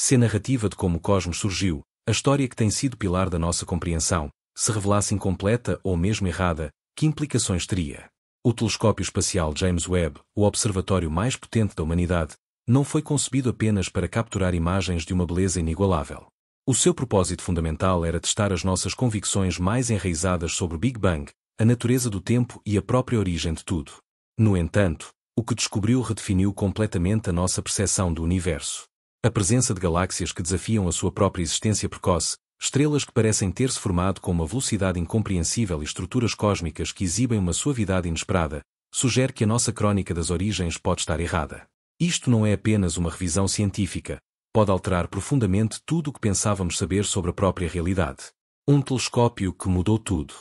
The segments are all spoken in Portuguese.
Se a narrativa de como o cosmos surgiu, a história que tem sido pilar da nossa compreensão, se revelasse incompleta ou mesmo errada, que implicações teria? O telescópio espacial James Webb, o observatório mais potente da humanidade, não foi concebido apenas para capturar imagens de uma beleza inigualável. O seu propósito fundamental era testar as nossas convicções mais enraizadas sobre o Big Bang, a natureza do tempo e a própria origem de tudo. No entanto, o que descobriu redefiniu completamente a nossa percepção do universo. A presença de galáxias que desafiam a sua própria existência precoce, estrelas que parecem ter-se formado com uma velocidade incompreensível e estruturas cósmicas que exibem uma suavidade inesperada, sugere que a nossa crónica das origens pode estar errada. Isto não é apenas uma revisão científica, pode alterar profundamente tudo o que pensávamos saber sobre a própria realidade. Um telescópio que mudou tudo.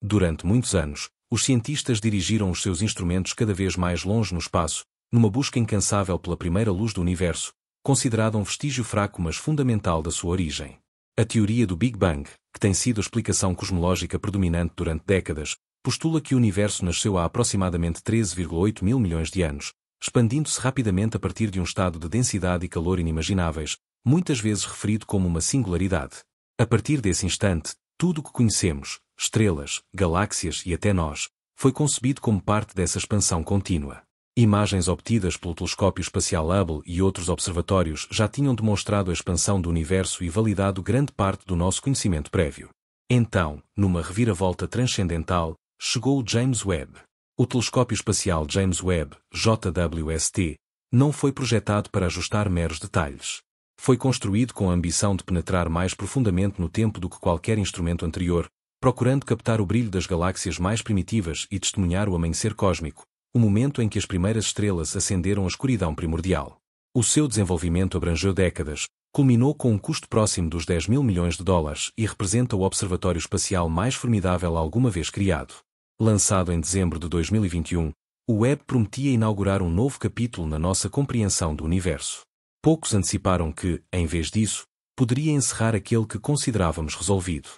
Durante muitos anos, os cientistas dirigiram os seus instrumentos cada vez mais longe no espaço, numa busca incansável pela primeira luz do universo, considerada um vestígio fraco mas fundamental da sua origem. A teoria do Big Bang, que tem sido a explicação cosmológica predominante durante décadas, postula que o universo nasceu há aproximadamente 13,8 mil milhões de anos, expandindo-se rapidamente a partir de um estado de densidade e calor inimagináveis, muitas vezes referido como uma singularidade. A partir desse instante, tudo o que conhecemos, estrelas, galáxias e até nós, foi concebido como parte dessa expansão contínua. Imagens obtidas pelo telescópio espacial Hubble e outros observatórios já tinham demonstrado a expansão do universo e validado grande parte do nosso conhecimento prévio. Então, numa reviravolta transcendental, chegou o James Webb. O telescópio espacial James Webb, JWST, não foi projetado para ajustar meros detalhes. Foi construído com a ambição de penetrar mais profundamente no tempo do que qualquer instrumento anterior, procurando captar o brilho das galáxias mais primitivas e testemunhar o amanhecer cósmico, o momento em que as primeiras estrelas acenderam a escuridão primordial. O seu desenvolvimento abrangeu décadas, culminou com um custo próximo dos 10 mil milhões de dólares e representa o observatório espacial mais formidável alguma vez criado. Lançado em dezembro de 2021, o Webb prometia inaugurar um novo capítulo na nossa compreensão do universo. Poucos anteciparam que, em vez disso, poderia encerrar aquele que considerávamos resolvido.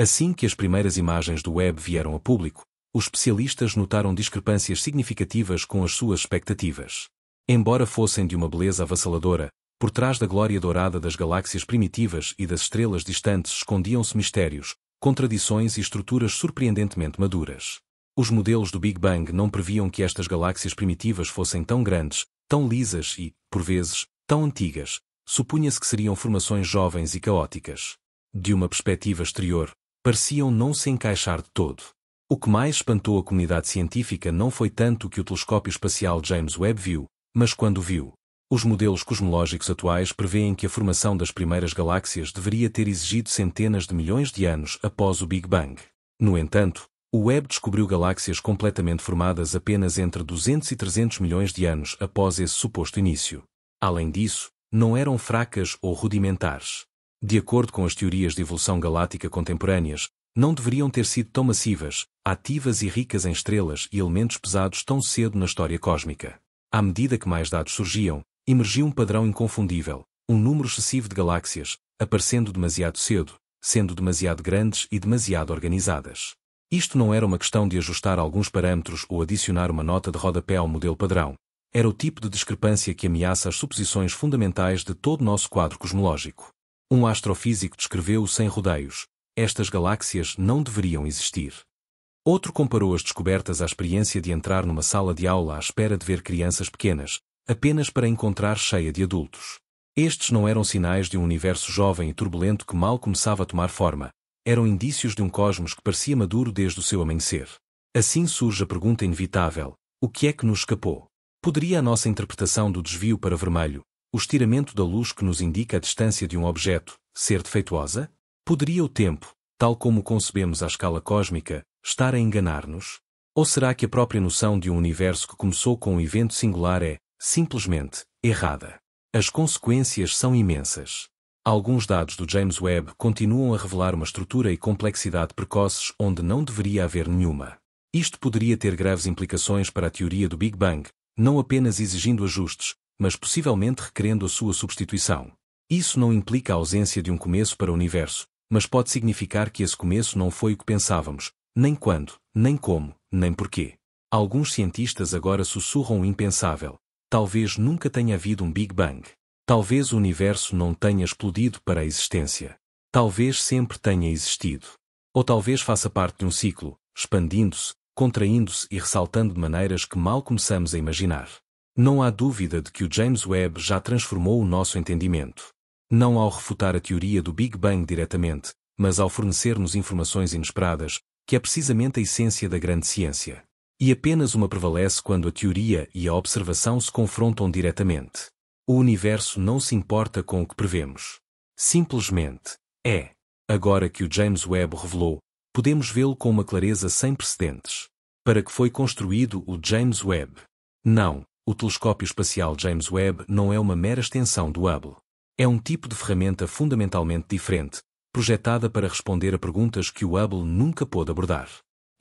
Assim que as primeiras imagens do Webb vieram a público, os especialistas notaram discrepâncias significativas com as suas expectativas. Embora fossem de uma beleza avassaladora, por trás da glória dourada das galáxias primitivas e das estrelas distantes escondiam-se mistérios, contradições e estruturas surpreendentemente maduras. Os modelos do Big Bang não previam que estas galáxias primitivas fossem tão grandes, tão lisas e, por vezes, tão antigas. Supunha-se que seriam formações jovens e caóticas. De uma perspectiva exterior, pareciam não se encaixar de todo. O que mais espantou a comunidade científica não foi tanto o que o telescópio espacial James Webb viu, mas quando viu. Os modelos cosmológicos atuais prevêem que a formação das primeiras galáxias deveria ter exigido centenas de milhões de anos após o Big Bang. No entanto, o Webb descobriu galáxias completamente formadas apenas entre 200 e 300 milhões de anos após esse suposto início. Além disso, não eram fracas ou rudimentares. De acordo com as teorias de evolução galáctica contemporâneas, não deveriam ter sido tão massivas, ativas e ricas em estrelas e elementos pesados tão cedo na história cósmica. À medida que mais dados surgiam, emergiu um padrão inconfundível, um número excessivo de galáxias, aparecendo demasiado cedo, sendo demasiado grandes e demasiado organizadas. Isto não era uma questão de ajustar alguns parâmetros ou adicionar uma nota de rodapé ao modelo padrão. Era o tipo de discrepância que ameaça as suposições fundamentais de todo o nosso quadro cosmológico. Um astrofísico descreveu-o sem rodeios. Estas galáxias não deveriam existir. Outro comparou as descobertas à experiência de entrar numa sala de aula à espera de ver crianças pequenas, apenas para encontrar cheia de adultos. Estes não eram sinais de um universo jovem e turbulento que mal começava a tomar forma. Eram indícios de um cosmos que parecia maduro desde o seu amanhecer. Assim surge a pergunta inevitável: o que é que nos escapou? Poderia a nossa interpretação do desvio para vermelho, o estiramento da luz que nos indica a distância de um objeto, ser defeituosa? Poderia o tempo, tal como o concebemos à escala cósmica, estar a enganar-nos? Ou será que a própria noção de um universo que começou com um evento singular é, simplesmente, errada? As consequências são imensas. Alguns dados do James Webb continuam a revelar uma estrutura e complexidade precoces onde não deveria haver nenhuma. Isto poderia ter graves implicações para a teoria do Big Bang, não apenas exigindo ajustes, mas possivelmente requerendo a sua substituição. Isso não implica a ausência de um começo para o universo, mas pode significar que esse começo não foi o que pensávamos, nem quando, nem como, nem porquê. Alguns cientistas agora sussurram o impensável. Talvez nunca tenha havido um Big Bang. Talvez o universo não tenha explodido para a existência. Talvez sempre tenha existido. Ou talvez faça parte de um ciclo, expandindo-se, contraindo-se e ressaltando de maneiras que mal começamos a imaginar. Não há dúvida de que o James Webb já transformou o nosso entendimento. Não ao refutar a teoria do Big Bang diretamente, mas ao fornecer-nos informações inesperadas, que é precisamente a essência da grande ciência. E apenas uma prevalece quando a teoria e a observação se confrontam diretamente. O universo não se importa com o que prevemos. Simplesmente é. Agora que o James Webb o revelou, podemos vê-lo com uma clareza sem precedentes. Para que foi construído o James Webb? Não, o telescópio espacial James Webb não é uma mera extensão do Hubble. É um tipo de ferramenta fundamentalmente diferente, projetada para responder a perguntas que o Hubble nunca pôde abordar.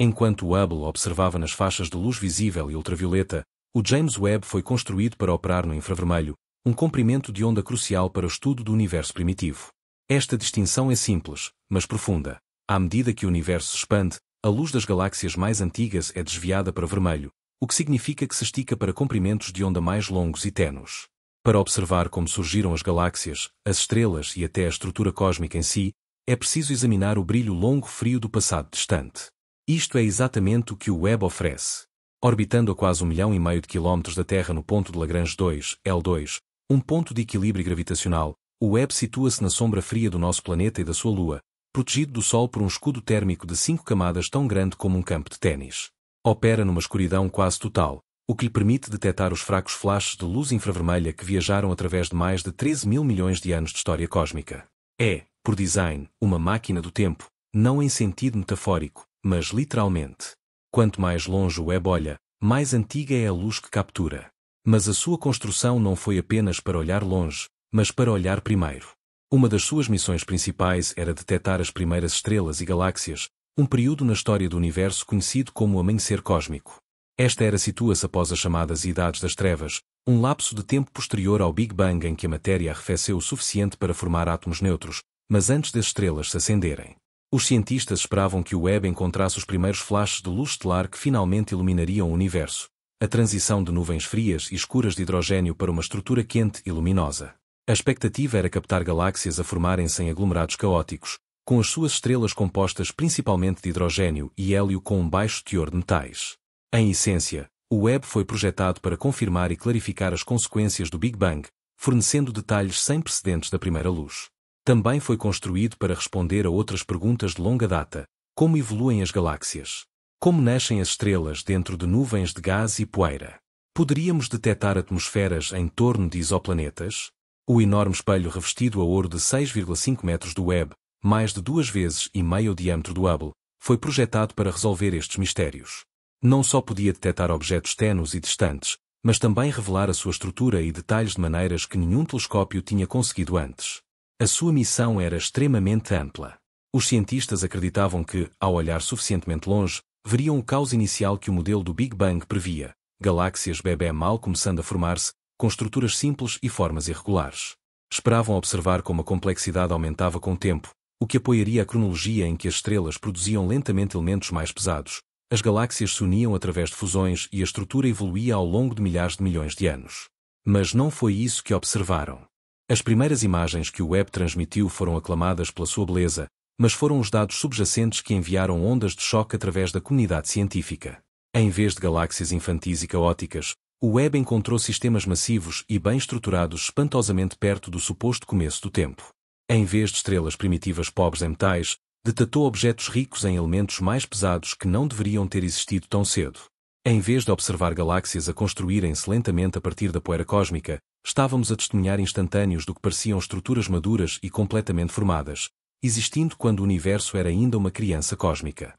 Enquanto o Hubble observava nas faixas de luz visível e ultravioleta, o James Webb foi construído para operar no infravermelho, um comprimento de onda crucial para o estudo do universo primitivo. Esta distinção é simples, mas profunda. À medida que o universo se expande, a luz das galáxias mais antigas é desviada para vermelho, o que significa que se estica para comprimentos de onda mais longos e ténues. Para observar como surgiram as galáxias, as estrelas e até a estrutura cósmica em si, é preciso examinar o brilho longo frio do passado distante. Isto é exatamente o que o Webb oferece. Orbitando a quase 1,5 milhão de quilómetros da Terra no ponto de Lagrange 2, L2, um ponto de equilíbrio gravitacional, o Webb situa-se na sombra fria do nosso planeta e da sua Lua, protegido do Sol por um escudo térmico de 5 camadas tão grande como um campo de ténis. Opera numa escuridão quase total, o que lhe permite detectar os fracos flashes de luz infravermelha que viajaram através de mais de 13 mil milhões de anos de história cósmica. É, por design, uma máquina do tempo, não em sentido metafórico, mas literalmente. Quanto mais longe o Webb olha, mais antiga é a luz que captura. Mas a sua construção não foi apenas para olhar longe, mas para olhar primeiro. Uma das suas missões principais era detectar as primeiras estrelas e galáxias, um período na história do universo conhecido como o amanhecer cósmico. Esta era situa-se após as chamadas Idades das Trevas, um lapso de tempo posterior ao Big Bang em que a matéria arrefeceu o suficiente para formar átomos neutros, mas antes das estrelas se acenderem. Os cientistas esperavam que o Webb encontrasse os primeiros flashes de luz estelar que finalmente iluminariam o universo, a transição de nuvens frias e escuras de hidrogênio para uma estrutura quente e luminosa. A expectativa era captar galáxias a formarem-se em aglomerados caóticos, com as suas estrelas compostas principalmente de hidrogênio e hélio com um baixo teor de metais. Em essência, o Webb foi projetado para confirmar e clarificar as consequências do Big Bang, fornecendo detalhes sem precedentes da primeira luz. Também foi construído para responder a outras perguntas de longa data, como evoluem as galáxias? Como nascem as estrelas dentro de nuvens de gás e poeira? Poderíamos detectar atmosferas em torno de exoplanetas? O enorme espelho revestido a ouro de 6,5 metros do Webb, mais de 2,5 vezes o diâmetro do Hubble, foi projetado para resolver estes mistérios. Não só podia detectar objetos ténues e distantes, mas também revelar a sua estrutura e detalhes de maneiras que nenhum telescópio tinha conseguido antes. A sua missão era extremamente ampla. Os cientistas acreditavam que, ao olhar suficientemente longe, veriam o caos inicial que o modelo do Big Bang previa, galáxias bebê mal começando a formar-se, com estruturas simples e formas irregulares. Esperavam observar como a complexidade aumentava com o tempo, o que apoiaria a cronologia em que as estrelas produziam lentamente elementos mais pesados, as galáxias se uniam através de fusões e a estrutura evoluía ao longo de milhares de milhões de anos. Mas não foi isso que observaram. As primeiras imagens que o Webb transmitiu foram aclamadas pela sua beleza, mas foram os dados subjacentes que enviaram ondas de choque através da comunidade científica. Em vez de galáxias infantis e caóticas, o Webb encontrou sistemas massivos e bem estruturados espantosamente perto do suposto começo do tempo. Em vez de estrelas primitivas pobres em metais, detectou objetos ricos em elementos mais pesados que não deveriam ter existido tão cedo. Em vez de observar galáxias a construírem-se lentamente a partir da poeira cósmica, estávamos a testemunhar instantâneos do que pareciam estruturas maduras e completamente formadas, existindo quando o universo era ainda uma criança cósmica.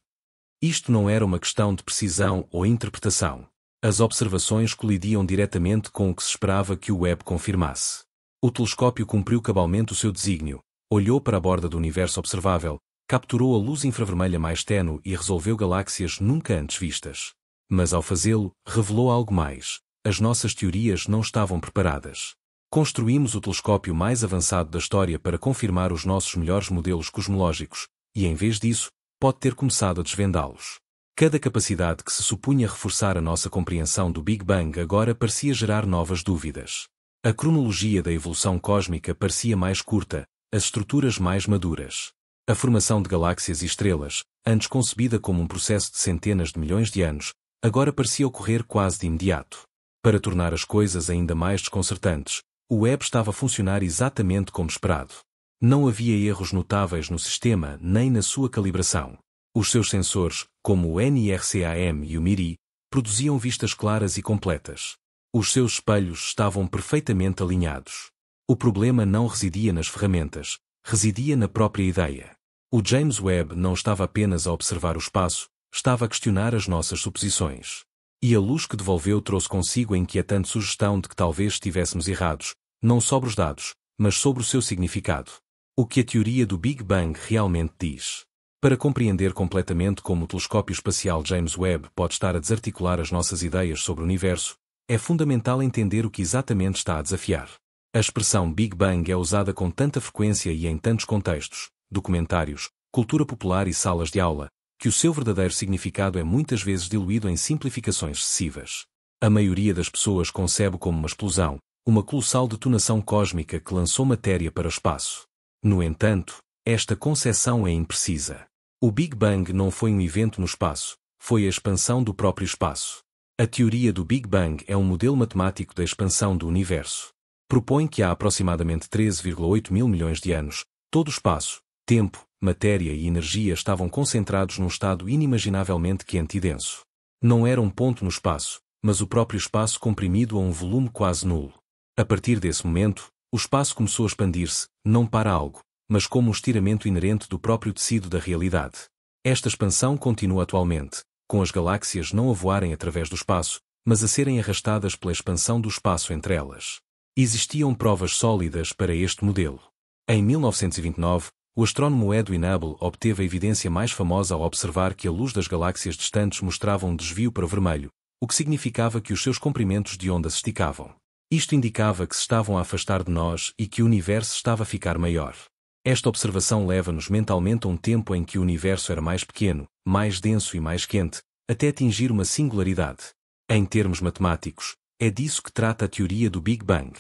Isto não era uma questão de precisão ou interpretação. As observações colidiam diretamente com o que se esperava que o Webb confirmasse. O telescópio cumpriu cabalmente o seu desígnio, olhou para a borda do universo observável, capturou a luz infravermelha mais ténue e resolveu galáxias nunca antes vistas. Mas ao fazê-lo, revelou algo mais. As nossas teorias não estavam preparadas. Construímos o telescópio mais avançado da história para confirmar os nossos melhores modelos cosmológicos, e em vez disso, pode ter começado a desvendá-los. Cada capacidade que se supunha reforçar a nossa compreensão do Big Bang agora parecia gerar novas dúvidas. A cronologia da evolução cósmica parecia mais curta, as estruturas mais maduras. A formação de galáxias e estrelas, antes concebida como um processo de centenas de milhões de anos, agora parecia ocorrer quase de imediato. Para tornar as coisas ainda mais desconcertantes, o Webb estava a funcionar exatamente como esperado. Não havia erros notáveis no sistema nem na sua calibração. Os seus sensores, como o NIRCam e o MIRI, produziam vistas claras e completas. Os seus espelhos estavam perfeitamente alinhados. O problema não residia nas ferramentas, residia na própria ideia. O James Webb não estava apenas a observar o espaço, estava a questionar as nossas suposições. E a luz que devolveu trouxe consigo a inquietante sugestão de que talvez estivéssemos errados, não sobre os dados, mas sobre o seu significado. O que a teoria do Big Bang realmente diz. Para compreender completamente como o telescópio espacial James Webb pode estar a desarticular as nossas ideias sobre o universo, é fundamental entender o que exatamente está a desafiar. A expressão Big Bang é usada com tanta frequência e em tantos contextos, documentários, cultura popular e salas de aula, que o seu verdadeiro significado é muitas vezes diluído em simplificações excessivas. A maioria das pessoas concebe como uma explosão, uma colossal detonação cósmica que lançou matéria para o espaço. No entanto, esta concepção é imprecisa. O Big Bang não foi um evento no espaço, foi a expansão do próprio espaço. A teoria do Big Bang é um modelo matemático da expansão do universo. Propõe que há aproximadamente 13,8 mil milhões de anos, todo o espaço, tempo, matéria e energia estavam concentrados num estado inimaginavelmente quente e denso. Não era um ponto no espaço, mas o próprio espaço comprimido a um volume quase nulo. A partir desse momento, o espaço começou a expandir-se, não para algo, mas como um estiramento inerente do próprio tecido da realidade. Esta expansão continua atualmente, com as galáxias não a voarem através do espaço, mas a serem arrastadas pela expansão do espaço entre elas. Existiam provas sólidas para este modelo. Em 1929, o astrônomo Edwin Hubble obteve a evidência mais famosa ao observar que a luz das galáxias distantes mostrava um desvio para o vermelho, o que significava que os seus comprimentos de onda se esticavam. Isto indicava que se estavam a afastar de nós e que o universo estava a ficar maior. Esta observação leva-nos mentalmente a um tempo em que o universo era mais pequeno, mais denso e mais quente, até atingir uma singularidade. Em termos matemáticos, é disso que trata a teoria do Big Bang.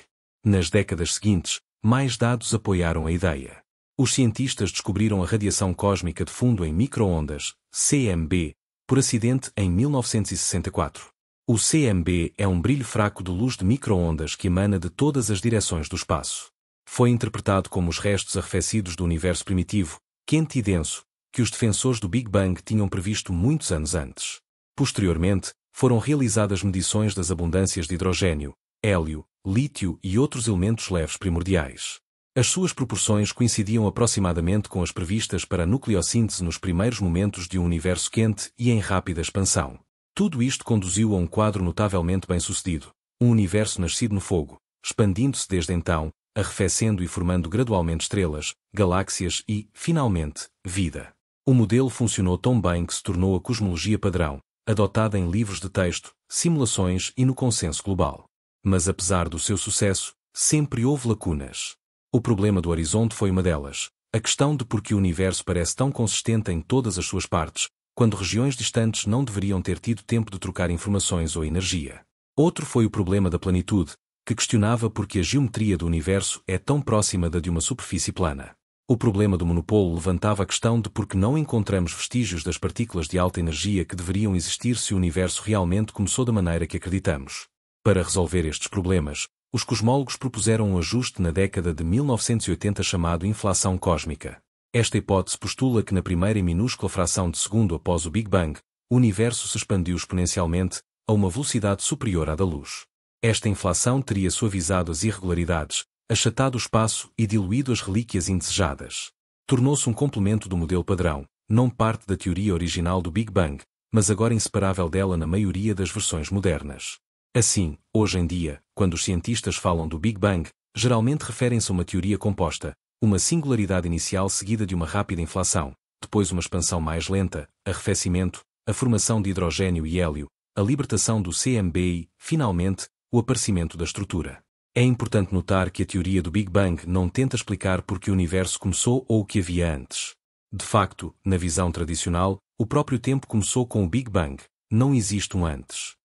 Nas décadas seguintes, mais dados apoiaram a ideia. Os cientistas descobriram a radiação cósmica de fundo em micro-ondas, CMB, por acidente em 1964. O CMB é um brilho fraco de luz de micro-ondas que emana de todas as direções do espaço. Foi interpretado como os restos arrefecidos do universo primitivo, quente e denso, que os defensores do Big Bang tinham previsto muitos anos antes. Posteriormente, foram realizadas medições das abundâncias de hidrogênio, hélio, lítio e outros elementos leves primordiais. As suas proporções coincidiam aproximadamente com as previstas para a nucleossíntese nos primeiros momentos de um universo quente e em rápida expansão. Tudo isto conduziu a um quadro notavelmente bem-sucedido, um universo nascido no fogo, expandindo-se desde então, arrefecendo e formando gradualmente estrelas, galáxias e, finalmente, vida. O modelo funcionou tão bem que se tornou a cosmologia padrão, adotada em livros de texto, simulações e no consenso global. Mas apesar do seu sucesso, sempre houve lacunas. O problema do horizonte foi uma delas, a questão de por que o universo parece tão consistente em todas as suas partes, quando regiões distantes não deveriam ter tido tempo de trocar informações ou energia. Outro foi o problema da planitude, que questionava por que a geometria do universo é tão próxima da de uma superfície plana. O problema do monopolo levantava a questão de por que não encontramos vestígios das partículas de alta energia que deveriam existir se o universo realmente começou da maneira que acreditamos. Para resolver estes problemas, os cosmólogos propuseram um ajuste na década de 1980 chamado inflação cósmica. Esta hipótese postula que na primeira e minúscula fração de segundo após o Big Bang, o universo se expandiu exponencialmente, a uma velocidade superior à da luz. Esta inflação teria suavizado as irregularidades, achatado o espaço e diluído as relíquias indesejadas. Tornou-se um complemento do modelo padrão, não parte da teoria original do Big Bang, mas agora inseparável dela na maioria das versões modernas. Assim, hoje em dia, quando os cientistas falam do Big Bang, geralmente referem-se a uma teoria composta, uma singularidade inicial seguida de uma rápida inflação, depois uma expansão mais lenta, arrefecimento, a formação de hidrogênio e hélio, a libertação do CMB e, finalmente, o aparecimento da estrutura. É importante notar que a teoria do Big Bang não tenta explicar por que o universo começou ou o que havia antes. De facto, na visão tradicional, o próprio tempo começou com o Big Bang, não existe um antes.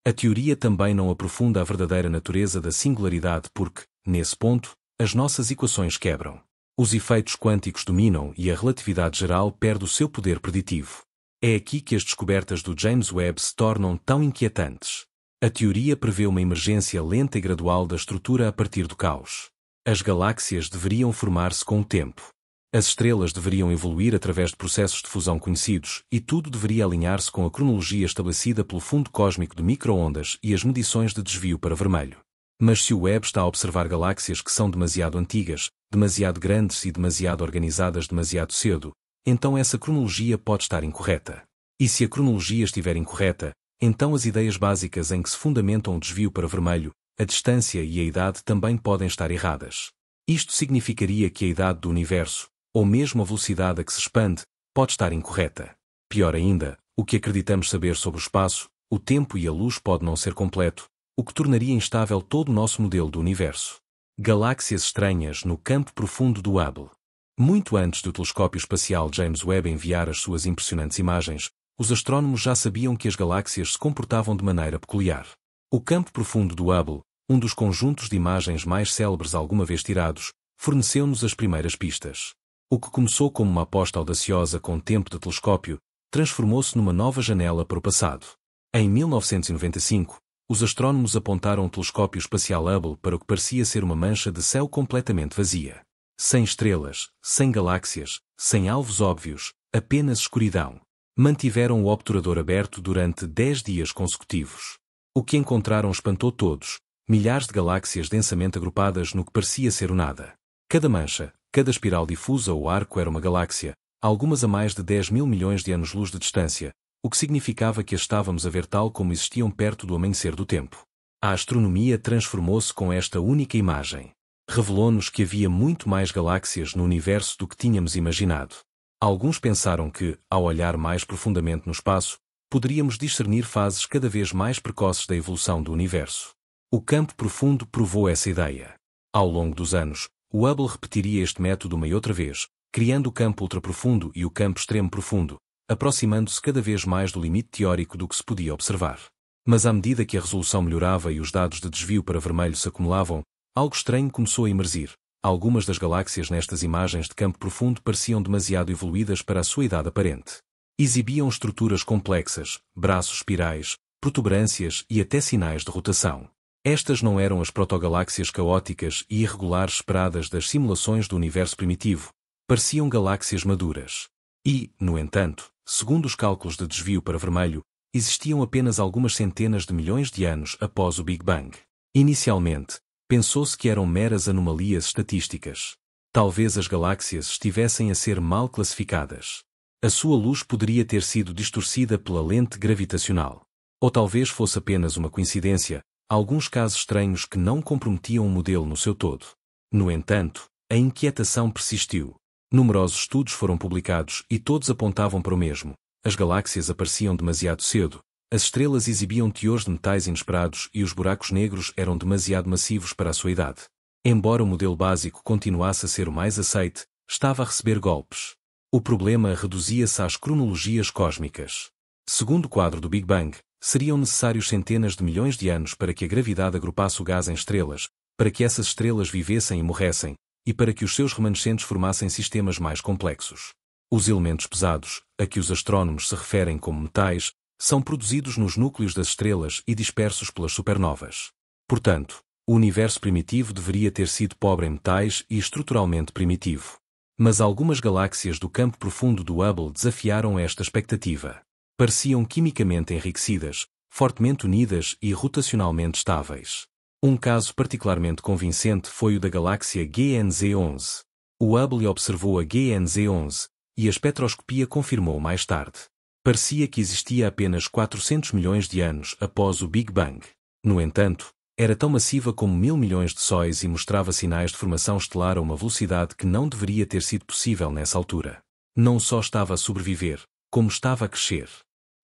A teoria também não aprofunda a verdadeira natureza da singularidade porque, nesse ponto, as nossas equações quebram. Os efeitos quânticos dominam e a relatividade geral perde o seu poder preditivo. É aqui que as descobertas do James Webb se tornam tão inquietantes. A teoria prevê uma emergência lenta e gradual da estrutura a partir do caos. As galáxias deveriam formar-se com o tempo. As estrelas deveriam evoluir através de processos de fusão conhecidos, e tudo deveria alinhar-se com a cronologia estabelecida pelo fundo cósmico de micro-ondas e as medições de desvio para vermelho. Mas se o Webb está a observar galáxias que são demasiado antigas, demasiado grandes e demasiado organizadas demasiado cedo, então essa cronologia pode estar incorreta. E se a cronologia estiver incorreta, então as ideias básicas em que se fundamentam o desvio para vermelho, a distância e a idade também podem estar erradas. Isto significaria que a idade do universo, ou mesmo a velocidade a que se expande, pode estar incorreta. Pior ainda, o que acreditamos saber sobre o espaço, o tempo e a luz pode não ser completo, o que tornaria instável todo o nosso modelo do universo. Galáxias estranhas no campo profundo do Hubble. Muito antes do telescópio espacial James Webb enviar as suas impressionantes imagens, os astrônomos já sabiam que as galáxias se comportavam de maneira peculiar. O campo profundo do Hubble, um dos conjuntos de imagens mais célebres alguma vez tirados, forneceu-nos as primeiras pistas. O que começou como uma aposta audaciosa com tempo de telescópio, transformou-se numa nova janela para o passado. Em 1995, os astrônomos apontaram o telescópio espacial Hubble para o que parecia ser uma mancha de céu completamente vazia. Sem estrelas, sem galáxias, sem alvos óbvios, apenas escuridão. Mantiveram o obturador aberto durante 10 dias consecutivos. O que encontraram espantou todos, milhares de galáxias densamente agrupadas no que parecia ser o nada. Cada mancha, cada espiral difusa ou arco era uma galáxia, algumas a mais de 10 mil milhões de anos-luz de distância, o que significava que as estávamos a ver tal como existiam perto do amanhecer do tempo. A astronomia transformou-se com esta única imagem. Revelou-nos que havia muito mais galáxias no universo do que tínhamos imaginado. Alguns pensaram que, ao olhar mais profundamente no espaço, poderíamos discernir fases cada vez mais precoces da evolução do universo. O campo profundo provou essa ideia. Ao longo dos anos, o Hubble repetiria este método uma e outra vez, criando o campo ultraprofundo e o campo extremo profundo, aproximando-se cada vez mais do limite teórico do que se podia observar. Mas à medida que a resolução melhorava e os dados de desvio para vermelho se acumulavam, algo estranho começou a emergir. Algumas das galáxias nestas imagens de campo profundo pareciam demasiado evoluídas para a sua idade aparente. Exibiam estruturas complexas, braços espirais, protuberâncias e até sinais de rotação. Estas não eram as protogaláxias caóticas e irregulares esperadas das simulações do universo primitivo, pareciam galáxias maduras. E, no entanto, segundo os cálculos de desvio para vermelho, existiam apenas algumas centenas de milhões de anos após o Big Bang. Inicialmente, pensou-se que eram meras anomalias estatísticas. Talvez as galáxias estivessem a ser mal classificadas. A sua luz poderia ter sido distorcida pela lente gravitacional. Ou talvez fosse apenas uma coincidência, alguns casos estranhos que não comprometiam o modelo no seu todo. No entanto, a inquietação persistiu. Numerosos estudos foram publicados e todos apontavam para o mesmo. As galáxias apareciam demasiado cedo, as estrelas exibiam teores de metais inesperados e os buracos negros eram demasiado massivos para a sua idade. Embora o modelo básico continuasse a ser o mais aceite, estava a receber golpes. O problema reduzia-se às cronologias cósmicas. Segundo o quadro do Big Bang, seriam necessários centenas de milhões de anos para que a gravidade agrupasse o gás em estrelas, para que essas estrelas vivessem e morressem, e para que os seus remanescentes formassem sistemas mais complexos. Os elementos pesados, a que os astrônomos se referem como metais, são produzidos nos núcleos das estrelas e dispersos pelas supernovas. Portanto, o universo primitivo deveria ter sido pobre em metais e estruturalmente primitivo. Mas algumas galáxias do campo profundo do Hubble desafiaram esta expectativa. Pareciam quimicamente enriquecidas, fortemente unidas e rotacionalmente estáveis. Um caso particularmente convincente foi o da galáxia GNZ11. O Hubble observou a GNZ11, e a espectroscopia confirmou mais tarde. Parecia que existia apenas 400 milhões de anos após o Big Bang. No entanto, era tão massiva como 1.000 milhões de sóis e mostrava sinais de formação estelar a uma velocidade que não deveria ter sido possível nessa altura. Não só estava a sobreviver, como estava a crescer.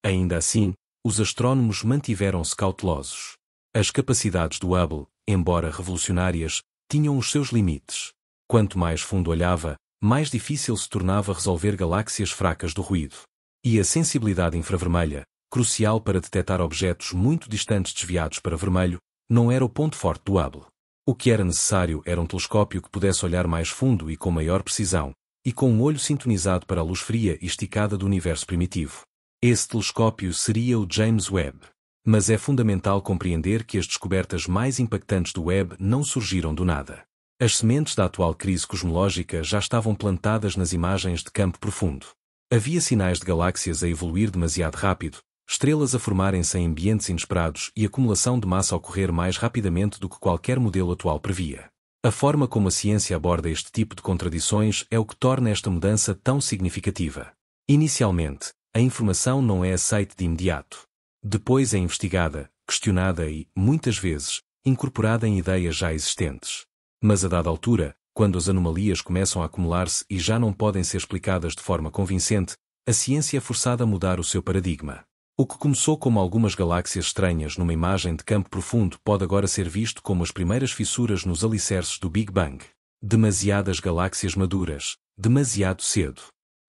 Ainda assim, os astrônomos mantiveram-se cautelosos. As capacidades do Hubble, embora revolucionárias, tinham os seus limites. Quanto mais fundo olhava, mais difícil se tornava resolver galáxias fracas do ruído. E a sensibilidade infravermelha, crucial para detectar objetos muito distantes desviados para vermelho, não era o ponto forte do Hubble. O que era necessário era um telescópio que pudesse olhar mais fundo e com maior precisão, e com um olho sintonizado para a luz fria e esticada do universo primitivo. Esse telescópio seria o James Webb. Mas é fundamental compreender que as descobertas mais impactantes do Webb não surgiram do nada. As sementes da atual crise cosmológica já estavam plantadas nas imagens de campo profundo. Havia sinais de galáxias a evoluir demasiado rápido, estrelas a formarem-se em ambientes inesperados e acumulação de massa a ocorrer mais rapidamente do que qualquer modelo atual previa. A forma como a ciência aborda este tipo de contradições é o que torna esta mudança tão significativa. Inicialmente, a informação não é aceita de imediato. Depois é investigada, questionada e, muitas vezes, incorporada em ideias já existentes. Mas a dada altura, quando as anomalias começam a acumular-se e já não podem ser explicadas de forma convincente, a ciência é forçada a mudar o seu paradigma. O que começou como algumas galáxias estranhas numa imagem de campo profundo pode agora ser visto como as primeiras fissuras nos alicerces do Big Bang. Demasiadas galáxias maduras, demasiado cedo.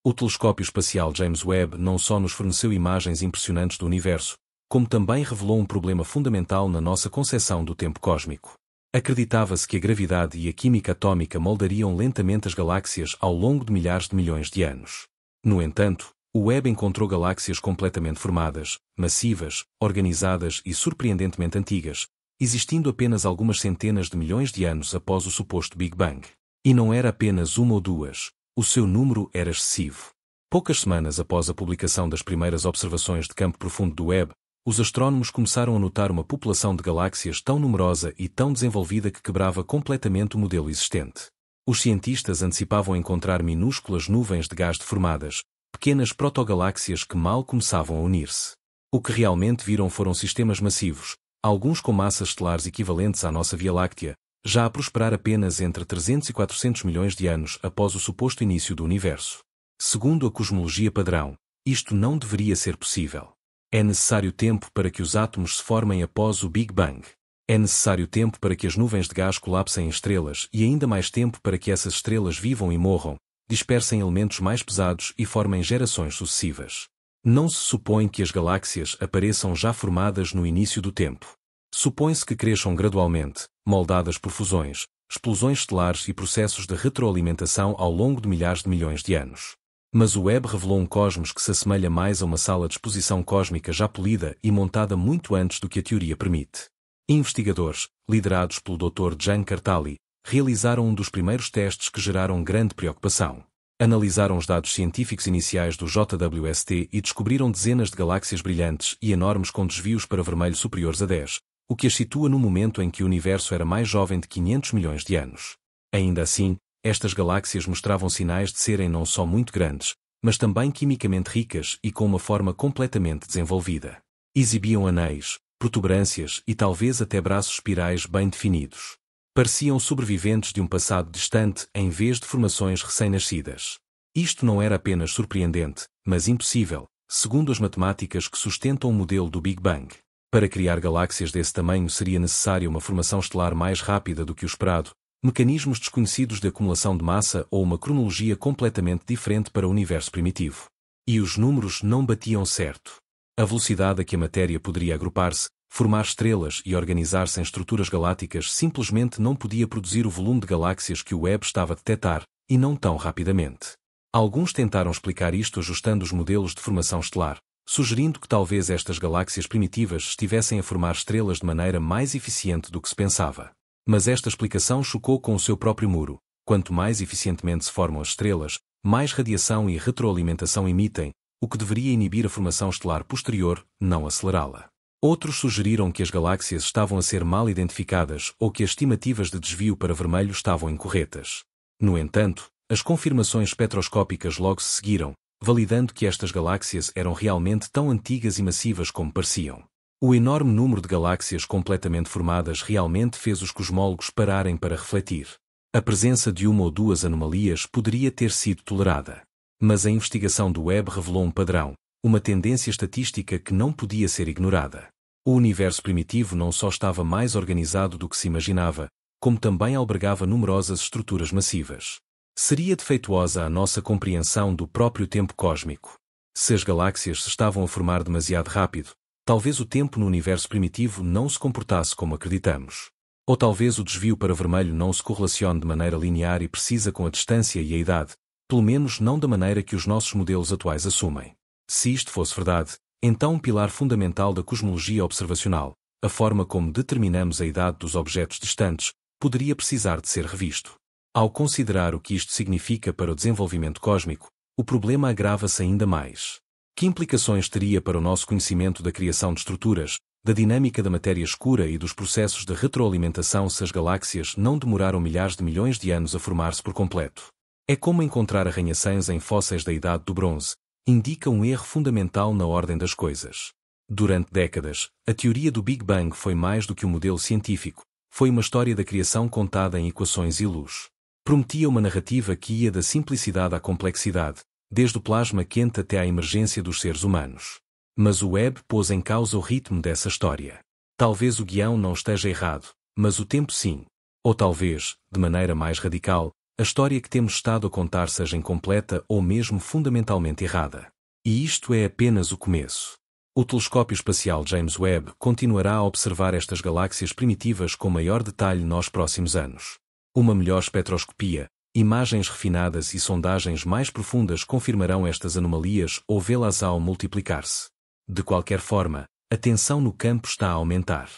O telescópio espacial James Webb não só nos forneceu imagens impressionantes do universo, como também revelou um problema fundamental na nossa concepção do tempo cósmico. Acreditava-se que a gravidade e a química atômica moldariam lentamente as galáxias ao longo de milhares de milhões de anos. No entanto, o Webb encontrou galáxias completamente formadas, massivas, organizadas e surpreendentemente antigas, existindo apenas algumas centenas de milhões de anos após o suposto Big Bang. E não era apenas uma ou duas, o seu número era excessivo. Poucas semanas após a publicação das primeiras observações de campo profundo do Webb, os astrônomos começaram a notar uma população de galáxias tão numerosa e tão desenvolvida que quebrava completamente o modelo existente. Os cientistas antecipavam encontrar minúsculas nuvens de gás deformadas, pequenas protogaláxias que mal começavam a unir-se. O que realmente viram foram sistemas massivos, alguns com massas estelares equivalentes à nossa Via Láctea, já a prosperar apenas entre 300 e 400 milhões de anos após o suposto início do universo. Segundo a cosmologia padrão, isto não deveria ser possível. É necessário tempo para que os átomos se formem após o Big Bang. É necessário tempo para que as nuvens de gás colapsem em estrelas e ainda mais tempo para que essas estrelas vivam e morram, dispersem elementos mais pesados e formem gerações sucessivas. Não se supõe que as galáxias apareçam já formadas no início do tempo. Supõe-se que cresçam gradualmente, moldadas por fusões, explosões estelares e processos de retroalimentação ao longo de milhares de milhões de anos. Mas o Webb revelou um cosmos que se assemelha mais a uma sala de exposição cósmica já polida e montada muito antes do que a teoria permite. Investigadores, liderados pelo Dr. Jan Cartali, realizaram um dos primeiros testes que geraram grande preocupação. Analisaram os dados científicos iniciais do JWST e descobriram dezenas de galáxias brilhantes e enormes com desvios para vermelho superiores a 10, o que as situa no momento em que o universo era mais jovem de 500 milhões de anos. Ainda assim, estas galáxias mostravam sinais de serem não só muito grandes, mas também quimicamente ricas e com uma forma completamente desenvolvida. Exibiam anéis, protuberâncias e talvez até braços espirais bem definidos. Pareciam sobreviventes de um passado distante em vez de formações recém-nascidas. Isto não era apenas surpreendente, mas impossível, segundo as matemáticas que sustentam o modelo do Big Bang. Para criar galáxias desse tamanho seria necessária uma formação estelar mais rápida do que o esperado, mecanismos desconhecidos de acumulação de massa ou uma cronologia completamente diferente para o universo primitivo. E os números não batiam certo. A velocidade a que a matéria poderia agrupar-se, formar estrelas e organizar-se em estruturas galácticas simplesmente não podia produzir o volume de galáxias que o Webb estava a detectar, e não tão rapidamente. Alguns tentaram explicar isto ajustando os modelos de formação estelar, sugerindo que talvez estas galáxias primitivas estivessem a formar estrelas de maneira mais eficiente do que se pensava. Mas esta explicação chocou com o seu próprio muro. Quanto mais eficientemente se formam as estrelas, mais radiação e retroalimentação emitem, o que deveria inibir a formação estelar posterior, não acelerá-la. Outros sugeriram que as galáxias estavam a ser mal identificadas ou que as estimativas de desvio para vermelho estavam incorretas. No entanto, as confirmações espectroscópicas logo se seguiram, validando que estas galáxias eram realmente tão antigas e massivas como pareciam. O enorme número de galáxias completamente formadas realmente fez os cosmólogos pararem para refletir. A presença de uma ou duas anomalias poderia ter sido tolerada. Mas a investigação do Webb revelou um padrão, uma tendência estatística que não podia ser ignorada. O universo primitivo não só estava mais organizado do que se imaginava, como também albergava numerosas estruturas massivas. Seria defeituosa a nossa compreensão do próprio tempo cósmico. Se as galáxias se estavam a formar demasiado rápido, talvez o tempo no universo primitivo não se comportasse como acreditamos. Ou talvez o desvio para vermelho não se correlacione de maneira linear e precisa com a distância e a idade, pelo menos não da maneira que os nossos modelos atuais assumem. Se isto fosse verdade, então um pilar fundamental da cosmologia observacional, a forma como determinamos a idade dos objetos distantes, poderia precisar de ser revisto. Ao considerar o que isto significa para o desenvolvimento cósmico, o problema agrava-se ainda mais. Que implicações teria para o nosso conhecimento da criação de estruturas, da dinâmica da matéria escura e dos processos de retroalimentação se as galáxias não demoraram milhares de milhões de anos a formar-se por completo? É como encontrar arranha-céus em fósseis da Idade do Bronze, indica um erro fundamental na ordem das coisas. Durante décadas, a teoria do Big Bang foi mais do que um modelo científico, foi uma história da criação contada em equações e luz. Prometia uma narrativa que ia da simplicidade à complexidade, desde o plasma quente até à emergência dos seres humanos. Mas o Webb pôs em causa o ritmo dessa história. Talvez o guião não esteja errado, mas o tempo sim. Ou talvez, de maneira mais radical, a história que temos estado a contar seja incompleta ou mesmo fundamentalmente errada. E isto é apenas o começo. O telescópio espacial James Webb continuará a observar estas galáxias primitivas com maior detalhe nos próximos anos. Uma melhor espectroscopia, imagens refinadas e sondagens mais profundas confirmarão estas anomalias ou vê-las ao multiplicar-se. De qualquer forma, a tensão no campo está a aumentar.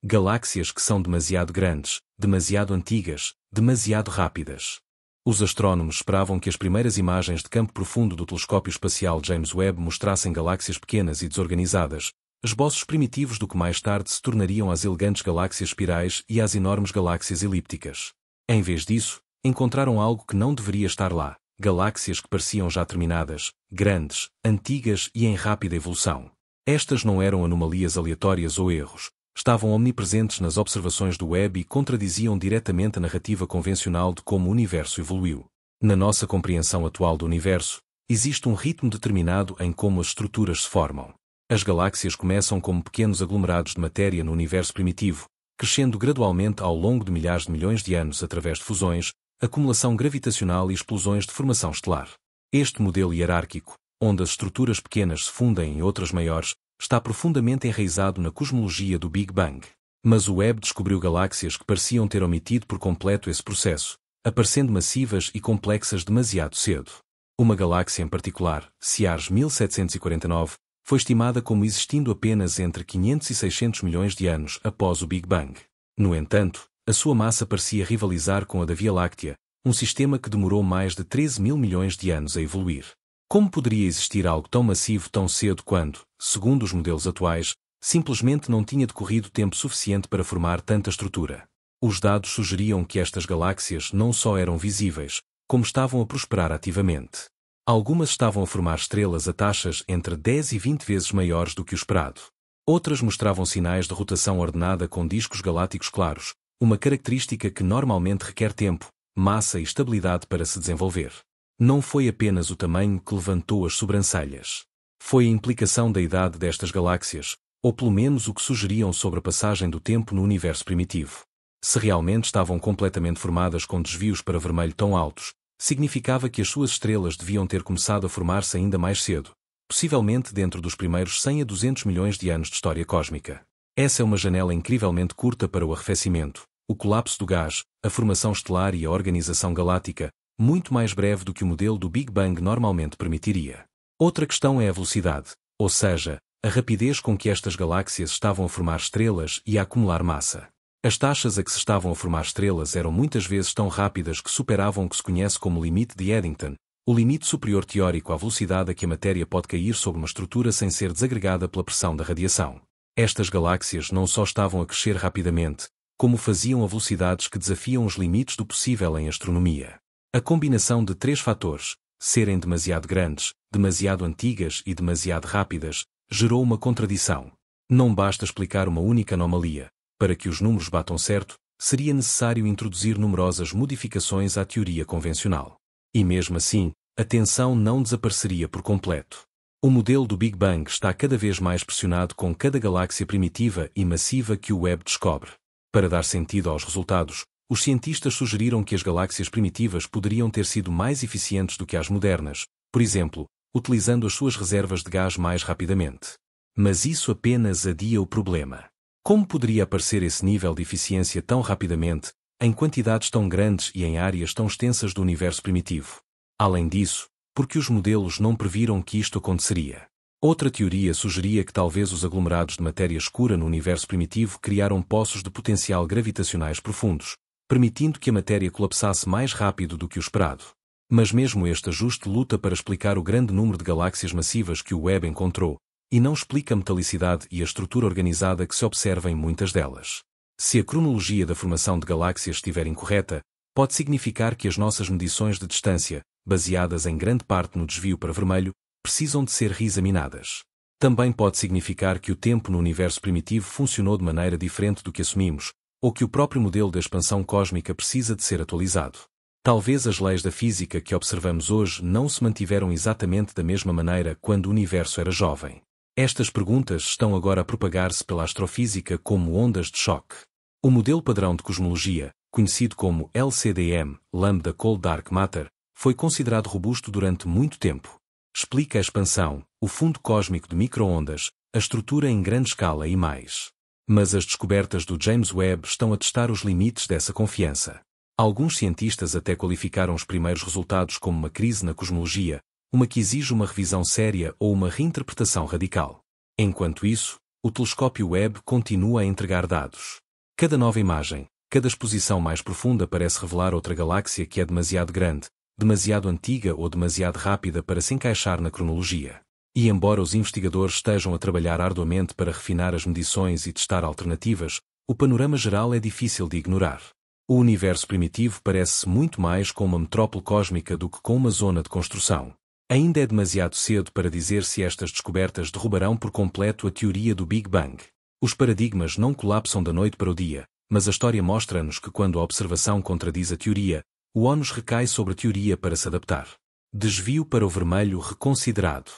Galáxias que são demasiado grandes, demasiado antigas, demasiado rápidas. Os astrônomos esperavam que as primeiras imagens de campo profundo do telescópio espacial James Webb mostrassem galáxias pequenas e desorganizadas, esboços primitivos do que mais tarde se tornariam as elegantes galáxias espirais e as enormes galáxias elípticas. Em vez disso, encontraram algo que não deveria estar lá, galáxias que pareciam já terminadas, grandes, antigas e em rápida evolução. Estas não eram anomalias aleatórias ou erros, estavam omnipresentes nas observações do Webb e contradiziam diretamente a narrativa convencional de como o universo evoluiu. Na nossa compreensão atual do universo, existe um ritmo determinado em como as estruturas se formam. As galáxias começam como pequenos aglomerados de matéria no universo primitivo, crescendo gradualmente ao longo de milhares de milhões de anos através de fusões, acumulação gravitacional e explosões de formação estelar. Este modelo hierárquico, onde as estruturas pequenas se fundem em outras maiores, está profundamente enraizado na cosmologia do Big Bang. Mas o Webb descobriu galáxias que pareciam ter omitido por completo esse processo, aparecendo massivas e complexas demasiado cedo. Uma galáxia em particular, CIARS 1749, foi estimada como existindo apenas entre 500 e 600 milhões de anos após o Big Bang. No entanto, a sua massa parecia rivalizar com a da Via Láctea, um sistema que demorou mais de 13 mil milhões de anos a evoluir. Como poderia existir algo tão massivo tão cedo quando, segundo os modelos atuais, simplesmente não tinha decorrido tempo suficiente para formar tanta estrutura? Os dados sugeriam que estas galáxias não só eram visíveis, como estavam a prosperar ativamente. Algumas estavam a formar estrelas a taxas entre 10 e 20 vezes maiores do que o esperado. Outras mostravam sinais de rotação ordenada com discos galácticos claros, uma característica que normalmente requer tempo, massa e estabilidade para se desenvolver. Não foi apenas o tamanho que levantou as sobrancelhas. Foi a implicação da idade destas galáxias, ou pelo menos o que sugeriam sobre a passagem do tempo no universo primitivo. Se realmente estavam completamente formadas com desvios para vermelho tão altos, significava que as suas estrelas deviam ter começado a formar-se ainda mais cedo, possivelmente dentro dos primeiros 100 a 200 milhões de anos de história cósmica. Essa é uma janela incrivelmente curta para o arrefecimento, o colapso do gás, a formação estelar e a organização galáctica, muito mais breve do que o modelo do Big Bang normalmente permitiria. Outra questão é a velocidade, ou seja, a rapidez com que estas galáxias estavam a formar estrelas e a acumular massa. As taxas a que se estavam a formar estrelas eram muitas vezes tão rápidas que superavam o que se conhece como limite de Eddington, o limite superior teórico à velocidade a que a matéria pode cair sobre uma estrutura sem ser desagregada pela pressão da radiação. Estas galáxias não só estavam a crescer rapidamente, como faziam a velocidades que desafiam os limites do possível em astronomia. A combinação de três fatores, serem demasiado grandes, demasiado antigas e demasiado rápidas, gerou uma contradição. Não basta explicar uma única anomalia. Para que os números batam certo, seria necessário introduzir numerosas modificações à teoria convencional. E mesmo assim, a tensão não desapareceria por completo. O modelo do Big Bang está cada vez mais pressionado com cada galáxia primitiva e massiva que o Webb descobre. Para dar sentido aos resultados, os cientistas sugeriram que as galáxias primitivas poderiam ter sido mais eficientes do que as modernas, por exemplo, utilizando as suas reservas de gás mais rapidamente. Mas isso apenas adia o problema. Como poderia aparecer esse nível de eficiência tão rapidamente, em quantidades tão grandes e em áreas tão extensas do universo primitivo? Além disso, porque os modelos não previram que isto aconteceria. Outra teoria sugeria que talvez os aglomerados de matéria escura no universo primitivo criaram poços de potencial gravitacionais profundos, permitindo que a matéria colapsasse mais rápido do que o esperado. Mas mesmo este ajuste luta para explicar o grande número de galáxias massivas que o Webb encontrou, e não explica a metalicidade e a estrutura organizada que se observa em muitas delas. Se a cronologia da formação de galáxias estiver incorreta, pode significar que as nossas medições de distância, baseadas em grande parte no desvio para vermelho, precisam de ser reexaminadas. Também pode significar que o tempo no universo primitivo funcionou de maneira diferente do que assumimos, ou que o próprio modelo da expansão cósmica precisa de ser atualizado. Talvez as leis da física que observamos hoje não se mantiveram exatamente da mesma maneira quando o universo era jovem. Estas perguntas estão agora a propagar-se pela astrofísica como ondas de choque. O modelo padrão de cosmologia, conhecido como LCDM, Lambda Cold Dark Matter, foi considerado robusto durante muito tempo. Explica a expansão, o fundo cósmico de micro-ondas, a estrutura em grande escala e mais. Mas as descobertas do James Webb estão a testar os limites dessa confiança. Alguns cientistas até qualificaram os primeiros resultados como uma crise na cosmologia, uma que exige uma revisão séria ou uma reinterpretação radical. Enquanto isso, o telescópio Webb continua a entregar dados. Cada nova imagem, cada exposição mais profunda parece revelar outra galáxia que é demasiado grande, demasiado antiga ou demasiado rápida para se encaixar na cronologia. E embora os investigadores estejam a trabalhar arduamente para refinar as medições e testar alternativas, o panorama geral é difícil de ignorar. O universo primitivo parece muito mais com uma metrópole cósmica do que com uma zona de construção. Ainda é demasiado cedo para dizer se estas descobertas derrubarão por completo a teoria do Big Bang. Os paradigmas não colapsam da noite para o dia, mas a história mostra-nos que quando a observação contradiz a teoria, o ónus recai sobre a teoria para se adaptar. Desvio para o vermelho reconsiderado.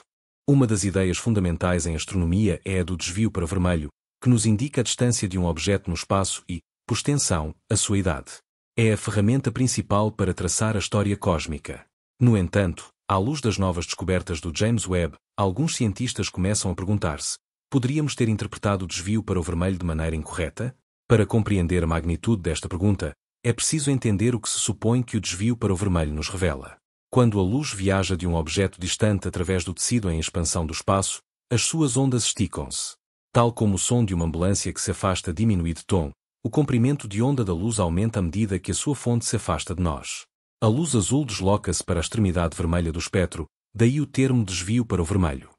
Uma das ideias fundamentais em astronomia é a do desvio para vermelho, que nos indica a distância de um objeto no espaço e, por extensão, a sua idade. É a ferramenta principal para traçar a história cósmica. No entanto, à luz das novas descobertas do James Webb, alguns cientistas começam a perguntar-se: poderíamos ter interpretado o desvio para o vermelho de maneira incorreta? Para compreender a magnitude desta pergunta, é preciso entender o que se supõe que o desvio para o vermelho nos revela. Quando a luz viaja de um objeto distante através do tecido em expansão do espaço, as suas ondas esticam-se. Tal como o som de uma ambulância que se afasta diminui de tom, o comprimento de onda da luz aumenta à medida que a sua fonte se afasta de nós. A luz azul desloca-se para a extremidade vermelha do espectro, daí o termo desvio para o vermelho.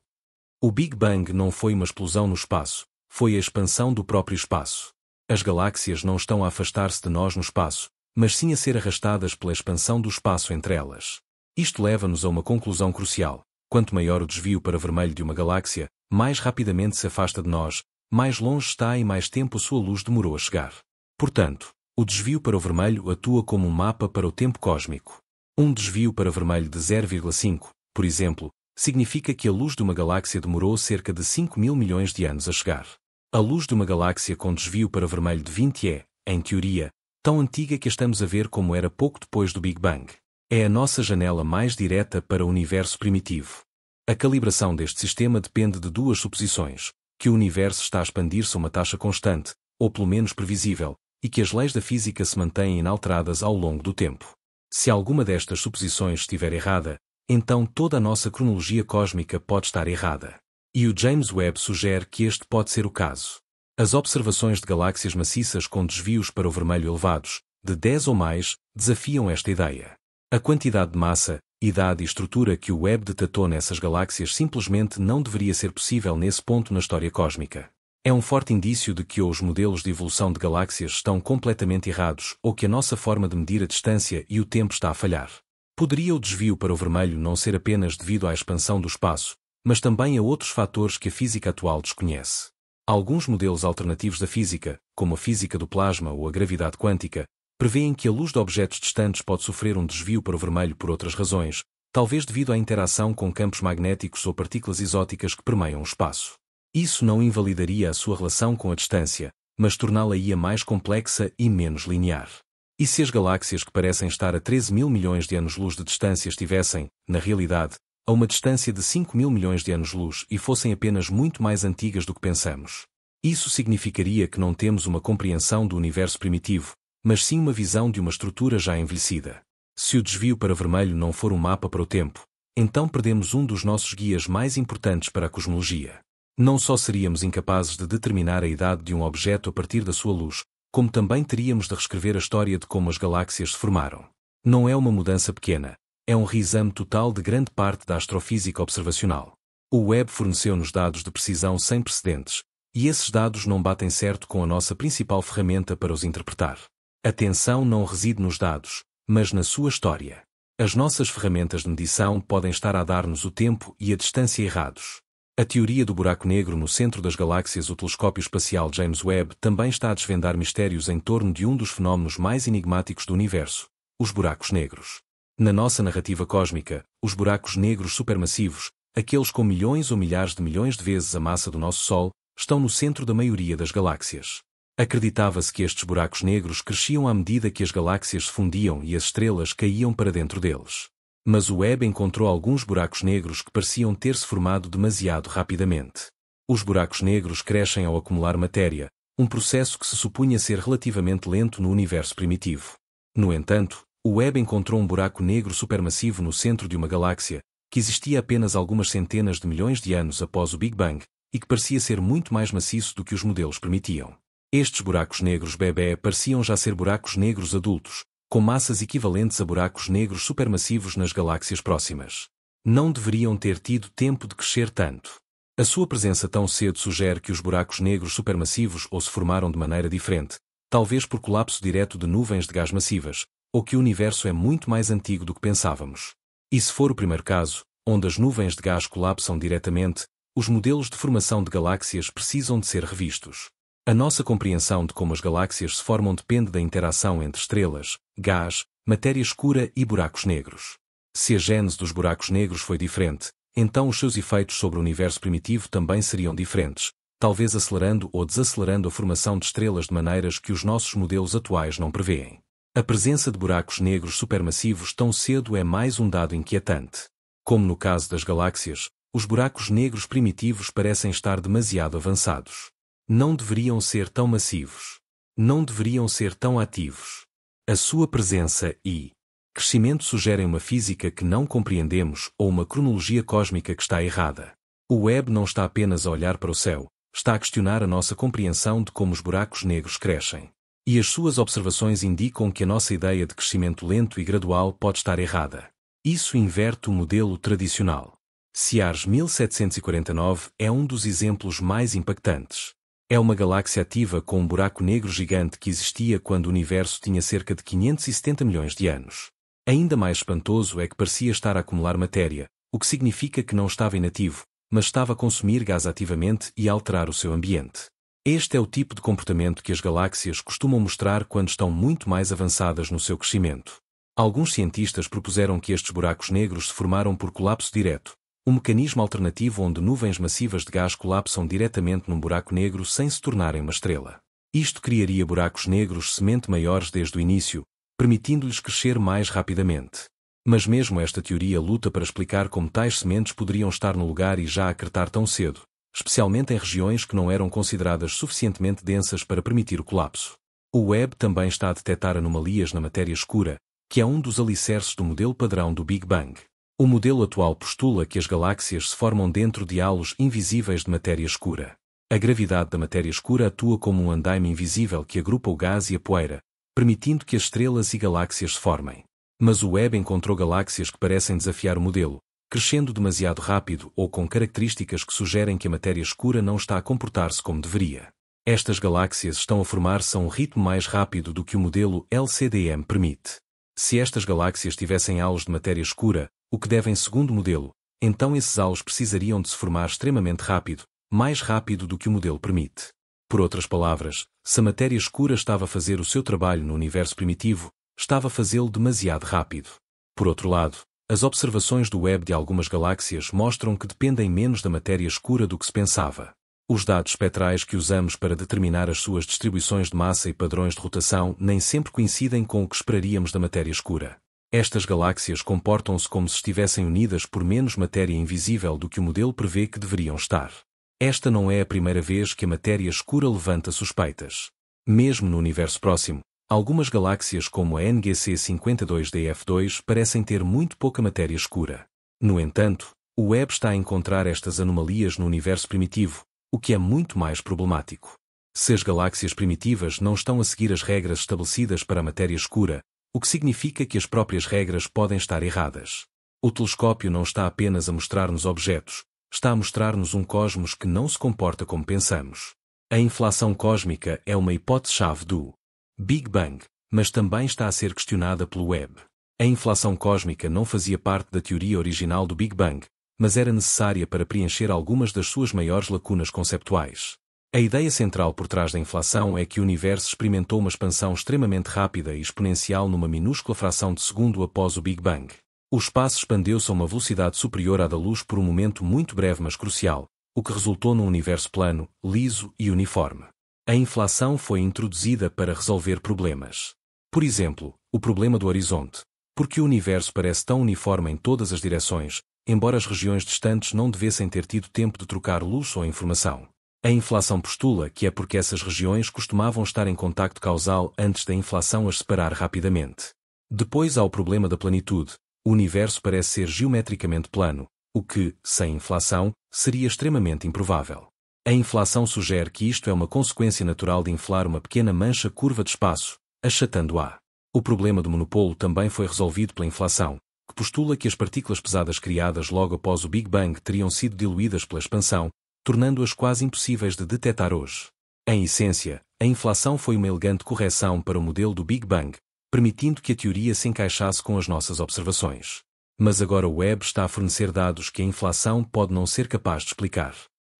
O Big Bang não foi uma explosão no espaço, foi a expansão do próprio espaço. As galáxias não estão a afastar-se de nós no espaço, mas sim a ser arrastadas pela expansão do espaço entre elas. Isto leva-nos a uma conclusão crucial: quanto maior o desvio para vermelho de uma galáxia, mais rapidamente se afasta de nós, mais longe está e mais tempo a sua luz demorou a chegar. Portanto, o desvio para o vermelho atua como um mapa para o tempo cósmico. Um desvio para vermelho de 0,5, por exemplo, significa que a luz de uma galáxia demorou cerca de 5.000 milhões de anos a chegar. A luz de uma galáxia com desvio para vermelho de 20 é, em teoria, tão antiga que a estamos a ver como era pouco depois do Big Bang. É a nossa janela mais direta para o universo primitivo. A calibração deste sistema depende de duas suposições: que o universo está a expandir-se a uma taxa constante, ou pelo menos previsível, e que as leis da física se mantêm inalteradas ao longo do tempo. Se alguma destas suposições estiver errada, então toda a nossa cronologia cósmica pode estar errada. E o James Webb sugere que este pode ser o caso. As observações de galáxias maciças com desvios para o vermelho elevados, de 10 ou mais, desafiam esta ideia. A quantidade de massa, idade e estrutura que o Webb detectou nessas galáxias simplesmente não deveria ser possível nesse ponto na história cósmica. É um forte indício de que ou os modelos de evolução de galáxias estão completamente errados ou que a nossa forma de medir a distância e o tempo está a falhar. Poderia o desvio para o vermelho não ser apenas devido à expansão do espaço, mas também a outros fatores que a física atual desconhece. Alguns modelos alternativos da física, como a física do plasma ou a gravidade quântica, prevêem que a luz de objetos distantes pode sofrer um desvio para o vermelho por outras razões, talvez devido à interação com campos magnéticos ou partículas exóticas que permeiam o espaço. Isso não invalidaria a sua relação com a distância, mas torná-la-ia mais complexa e menos linear. E se as galáxias que parecem estar a 13.000 milhões de anos-luz de distância estivessem, na realidade, a uma distância de 5.000 milhões de anos-luz e fossem apenas muito mais antigas do que pensamos. Isso significaria que não temos uma compreensão do universo primitivo, mas sim uma visão de uma estrutura já envelhecida. Se o desvio para vermelho não for um mapa para o tempo, então perdemos um dos nossos guias mais importantes para a cosmologia. Não só seríamos incapazes de determinar a idade de um objeto a partir da sua luz, como também teríamos de reescrever a história de como as galáxias se formaram. Não é uma mudança pequena, é um reexame total de grande parte da astrofísica observacional. O Webb forneceu-nos dados de precisão sem precedentes, e esses dados não batem certo com a nossa principal ferramenta para os interpretar. A tensão não reside nos dados, mas na sua história. As nossas ferramentas de medição podem estar a dar-nos o tempo e a distância errados. A teoria do buraco negro no centro das galáxias, o telescópio espacial James Webb, também está a desvendar mistérios em torno de um dos fenómenos mais enigmáticos do universo, os buracos negros. Na nossa narrativa cósmica, os buracos negros supermassivos, aqueles com milhões ou milhares de milhões de vezes a massa do nosso Sol, estão no centro da maioria das galáxias. Acreditava-se que estes buracos negros cresciam à medida que as galáxias se fundiam e as estrelas caíam para dentro deles. Mas o Webb encontrou alguns buracos negros que pareciam ter se formado demasiado rapidamente. Os buracos negros crescem ao acumular matéria, um processo que se supunha ser relativamente lento no universo primitivo. No entanto, o Webb encontrou um buraco negro supermassivo no centro de uma galáxia, que existia apenas algumas centenas de milhões de anos após o Big Bang, e que parecia ser muito mais maciço do que os modelos permitiam. Estes buracos negros bebê pareciam já ser buracos negros adultos, com massas equivalentes a buracos negros supermassivos nas galáxias próximas. Não deveriam ter tido tempo de crescer tanto. A sua presença tão cedo sugere que os buracos negros supermassivos ou se formaram de maneira diferente, talvez por colapso direto de nuvens de gás massivas, ou que o universo é muito mais antigo do que pensávamos. E se for o primeiro caso, onde as nuvens de gás colapsam diretamente, os modelos de formação de galáxias precisam de ser revistos. A nossa compreensão de como as galáxias se formam depende da interação entre estrelas, gás, matéria escura e buracos negros. Se a gênese dos buracos negros foi diferente, então os seus efeitos sobre o universo primitivo também seriam diferentes, talvez acelerando ou desacelerando a formação de estrelas de maneiras que os nossos modelos atuais não prevêem. A presença de buracos negros supermassivos tão cedo é mais um dado inquietante. Como no caso das galáxias, os buracos negros primitivos parecem estar demasiado avançados. Não deveriam ser tão massivos. Não deveriam ser tão ativos. A sua presença e crescimento sugerem uma física que não compreendemos ou uma cronologia cósmica que está errada. O Webb não está apenas a olhar para o céu, está a questionar a nossa compreensão de como os buracos negros crescem. E as suas observações indicam que a nossa ideia de crescimento lento e gradual pode estar errada. Isso inverte o modelo tradicional. CIARS 1749 é um dos exemplos mais impactantes. É uma galáxia ativa com um buraco negro gigante que existia quando o universo tinha cerca de 570 milhões de anos. Ainda mais espantoso é que parecia estar a acumular matéria, o que significa que não estava inativo, mas estava a consumir gás ativamente e a alterar o seu ambiente. Este é o tipo de comportamento que as galáxias costumam mostrar quando estão muito mais avançadas no seu crescimento. Alguns cientistas propuseram que estes buracos negros se formaram por colapso direto, um mecanismo alternativo onde nuvens massivas de gás colapsam diretamente num buraco negro sem se tornarem uma estrela. Isto criaria buracos negros semente maiores desde o início, permitindo-lhes crescer mais rapidamente. Mas mesmo esta teoria luta para explicar como tais sementes poderiam estar no lugar e já acretar tão cedo, especialmente em regiões que não eram consideradas suficientemente densas para permitir o colapso. O Webb também está a detectar anomalias na matéria escura, que é um dos alicerces do modelo padrão do Big Bang. O modelo atual postula que as galáxias se formam dentro de halos invisíveis de matéria escura. A gravidade da matéria escura atua como um andaime invisível que agrupa o gás e a poeira, permitindo que as estrelas e galáxias se formem. Mas o Webb encontrou galáxias que parecem desafiar o modelo, crescendo demasiado rápido ou com características que sugerem que a matéria escura não está a comportar-se como deveria. Estas galáxias estão a formar-se a um ritmo mais rápido do que o modelo LCDM permite. Se estas galáxias tivessem halos de matéria escura, o que devem segundo o modelo, então esses halos precisariam de se formar extremamente rápido, mais rápido do que o modelo permite. Por outras palavras, se a matéria escura estava a fazer o seu trabalho no universo primitivo, estava a fazê-lo demasiado rápido. Por outro lado, as observações do Webb de algumas galáxias mostram que dependem menos da matéria escura do que se pensava. Os dados espectrais que usamos para determinar as suas distribuições de massa e padrões de rotação nem sempre coincidem com o que esperaríamos da matéria escura. Estas galáxias comportam-se como se estivessem unidas por menos matéria invisível do que o modelo prevê que deveriam estar. Esta não é a primeira vez que a matéria escura levanta suspeitas. Mesmo no universo próximo, algumas galáxias como a NGC 52DF2 parecem ter muito pouca matéria escura. No entanto, o Webb está a encontrar estas anomalias no universo primitivo, o que é muito mais problemático. Se as galáxias primitivas não estão a seguir as regras estabelecidas para a matéria escura, o que significa que as próprias regras podem estar erradas. O telescópio não está apenas a mostrar-nos objetos, está a mostrar-nos um cosmos que não se comporta como pensamos. A inflação cósmica é uma hipótese-chave do Big Bang, mas também está a ser questionada pelo Webb. A inflação cósmica não fazia parte da teoria original do Big Bang, mas era necessária para preencher algumas das suas maiores lacunas conceptuais. A ideia central por trás da inflação é que o universo experimentou uma expansão extremamente rápida e exponencial numa minúscula fração de segundo após o Big Bang. O espaço expandeu-se a uma velocidade superior à da luz por um momento muito breve mas crucial, o que resultou num universo plano, liso e uniforme. A inflação foi introduzida para resolver problemas. Por exemplo, o problema do horizonte. Porque o universo parece tão uniforme em todas as direções, embora as regiões distantes não devessem ter tido tempo de trocar luz ou informação. A inflação postula que é porque essas regiões costumavam estar em contacto causal antes da inflação as separar rapidamente. Depois há o problema da planitude. O universo parece ser geometricamente plano, o que, sem inflação, seria extremamente improvável. A inflação sugere que isto é uma consequência natural de inflar uma pequena mancha curva de espaço, achatando-a. O problema do monopolo também foi resolvido pela inflação, que postula que as partículas pesadas criadas logo após o Big Bang teriam sido diluídas pela expansão, tornando-as quase impossíveis de detectar hoje. Em essência, a inflação foi uma elegante correção para o modelo do Big Bang, permitindo que a teoria se encaixasse com as nossas observações. Mas agora o Webb está a fornecer dados que a inflação pode não ser capaz de explicar.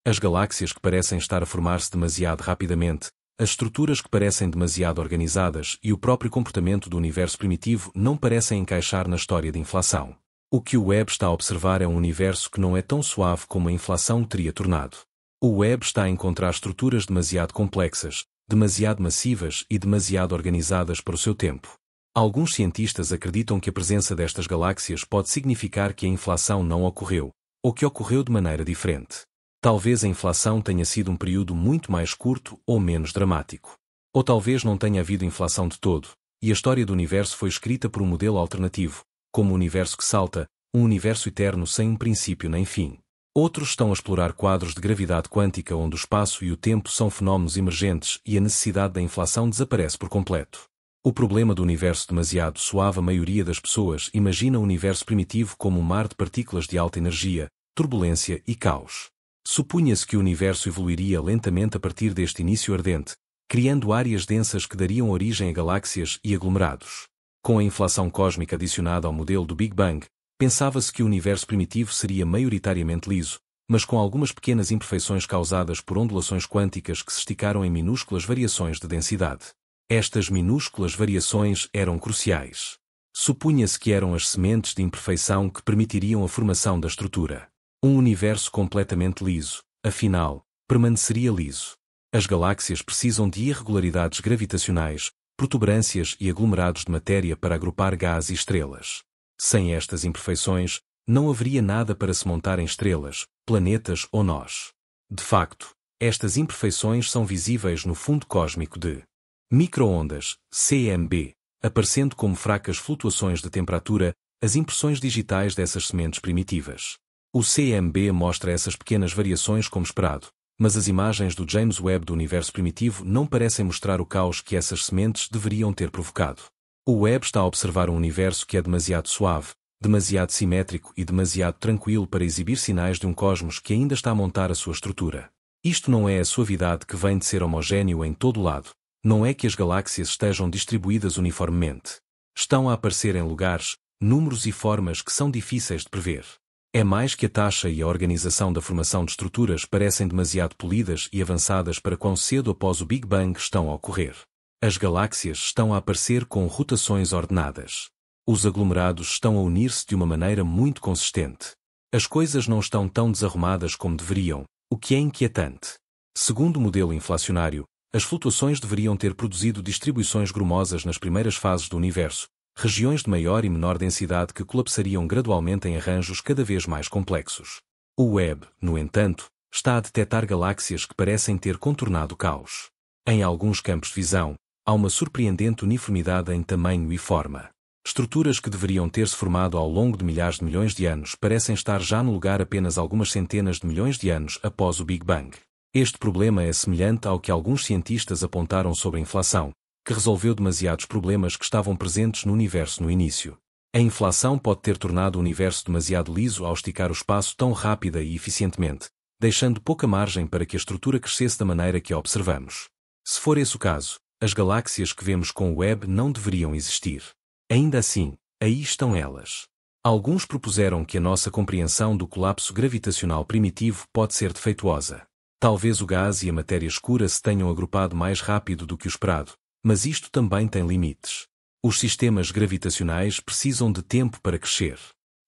As galáxias que parecem estar a formar-se demasiado rapidamente, as estruturas que parecem demasiado organizadas e o próprio comportamento do universo primitivo não parecem encaixar na história de inflação. O que o Webb está a observar é um universo que não é tão suave como a inflação o teria tornado. O Webb está a encontrar estruturas demasiado complexas, demasiado massivas e demasiado organizadas para o seu tempo. Alguns cientistas acreditam que a presença destas galáxias pode significar que a inflação não ocorreu, ou que ocorreu de maneira diferente. Talvez a inflação tenha sido um período muito mais curto ou menos dramático. Ou talvez não tenha havido inflação de todo, e a história do universo foi escrita por um modelo alternativo, como um universo que salta, um universo eterno sem um princípio nem fim. Outros estão a explorar quadros de gravidade quântica onde o espaço e o tempo são fenómenos emergentes e a necessidade da inflação desaparece por completo. O problema do universo demasiado suave, a maioria das pessoas imagina o universo primitivo como um mar de partículas de alta energia, turbulência e caos. Supunha-se que o universo evoluiria lentamente a partir deste início ardente, criando áreas densas que dariam origem a galáxias e aglomerados. Com a inflação cósmica adicionada ao modelo do Big Bang, pensava-se que o universo primitivo seria maioritariamente liso, mas com algumas pequenas imperfeições causadas por ondulações quânticas que se esticaram em minúsculas variações de densidade. Estas minúsculas variações eram cruciais. Supunha-se que eram as sementes de imperfeição que permitiriam a formação da estrutura. Um universo completamente liso, afinal, permaneceria liso. As galáxias precisam de irregularidades gravitacionais, protuberâncias e aglomerados de matéria para agrupar gás e estrelas. Sem estas imperfeições, não haveria nada para se montar em estrelas, planetas ou nós. De facto, estas imperfeições são visíveis no fundo cósmico de microondas, CMB, aparecendo como fracas flutuações de temperatura, as impressões digitais dessas sementes primitivas. O CMB mostra essas pequenas variações como esperado, mas as imagens do James Webb do universo primitivo não parecem mostrar o caos que essas sementes deveriam ter provocado. O Webb está a observar um universo que é demasiado suave, demasiado simétrico e demasiado tranquilo para exibir sinais de um cosmos que ainda está a montar a sua estrutura. Isto não é a suavidade que vem de ser homogéneo em todo o lado. Não é que as galáxias estejam distribuídas uniformemente. Estão a aparecer em lugares, números e formas que são difíceis de prever. É mais que a taxa e a organização da formação de estruturas parecem demasiado polidas e avançadas para quão cedo após o Big Bang estão a ocorrer. As galáxias estão a aparecer com rotações ordenadas. Os aglomerados estão a unir-se de uma maneira muito consistente. As coisas não estão tão desarrumadas como deveriam, o que é inquietante. Segundo o modelo inflacionário, as flutuações deveriam ter produzido distribuições grumosas nas primeiras fases do universo, regiões de maior e menor densidade que colapsariam gradualmente em arranjos cada vez mais complexos. O Webb, no entanto, está a detectar galáxias que parecem ter contornado o caos. Em alguns campos de visão, há uma surpreendente uniformidade em tamanho e forma. Estruturas que deveriam ter-se formado ao longo de milhares de milhões de anos parecem estar já no lugar apenas algumas centenas de milhões de anos após o Big Bang. Este problema é semelhante ao que alguns cientistas apontaram sobre a inflação, que resolveu demasiados problemas que estavam presentes no universo no início. A inflação pode ter tornado o universo demasiado liso ao esticar o espaço tão rápida e eficientemente, deixando pouca margem para que a estrutura crescesse da maneira que a observamos. Se for esse o caso, as galáxias que vemos com o Webb não deveriam existir. Ainda assim, aí estão elas. Alguns propuseram que a nossa compreensão do colapso gravitacional primitivo pode ser defeituosa. Talvez o gás e a matéria escura se tenham agrupado mais rápido do que o esperado, mas isto também tem limites. Os sistemas gravitacionais precisam de tempo para crescer.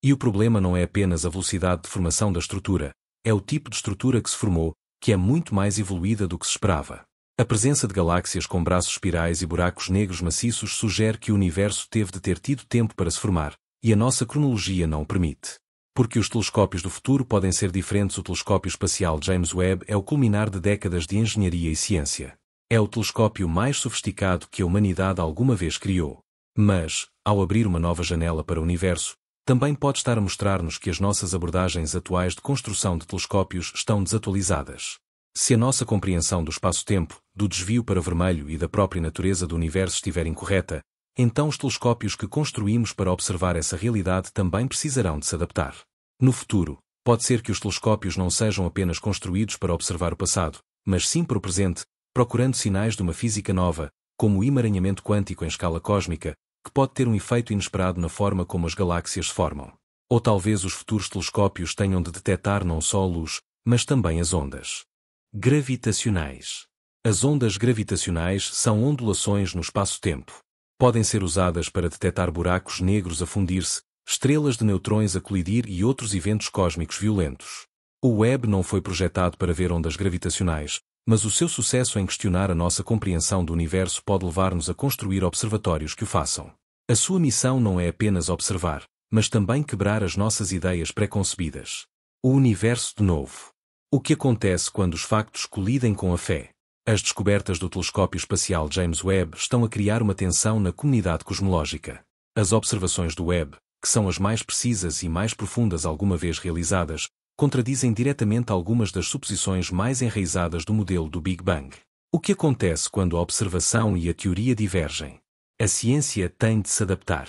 E o problema não é apenas a velocidade de formação da estrutura, é o tipo de estrutura que se formou, que é muito mais evoluída do que se esperava. A presença de galáxias com braços espirais e buracos negros maciços sugere que o universo teve de ter tido tempo para se formar, e a nossa cronologia não o permite. Porque os telescópios do futuro podem ser diferentes, o telescópio espacial James Webb é o culminar de décadas de engenharia e ciência. É o telescópio mais sofisticado que a humanidade alguma vez criou. Mas, ao abrir uma nova janela para o universo, também pode estar a mostrar-nos que as nossas abordagens atuais de construção de telescópios estão desatualizadas. Se a nossa compreensão do espaço-tempo, do desvio para vermelho e da própria natureza do universo estiver incorreta, então os telescópios que construímos para observar essa realidade também precisarão de se adaptar. No futuro, pode ser que os telescópios não sejam apenas construídos para observar o passado, mas sim para o presente, procurando sinais de uma física nova, como o emaranhamento quântico em escala cósmica, que pode ter um efeito inesperado na forma como as galáxias se formam. Ou talvez os futuros telescópios tenham de detectar não só a luz, mas também as ondas gravitacionais. As ondas gravitacionais são ondulações no espaço-tempo. Podem ser usadas para detectar buracos negros a fundir-se, estrelas de neutrões a colidir e outros eventos cósmicos violentos. O Webb não foi projetado para ver ondas gravitacionais, mas o seu sucesso em questionar a nossa compreensão do universo pode levar-nos a construir observatórios que o façam. A sua missão não é apenas observar, mas também quebrar as nossas ideias pré-concebidas. O universo de novo. O que acontece quando os factos colidem com a fé? As descobertas do telescópio espacial James Webb estão a criar uma tensão na comunidade cosmológica. As observações do Webb, que são as mais precisas e mais profundas alguma vez realizadas, contradizem diretamente algumas das suposições mais enraizadas do modelo do Big Bang. O que acontece quando a observação e a teoria divergem? A ciência tem de se adaptar.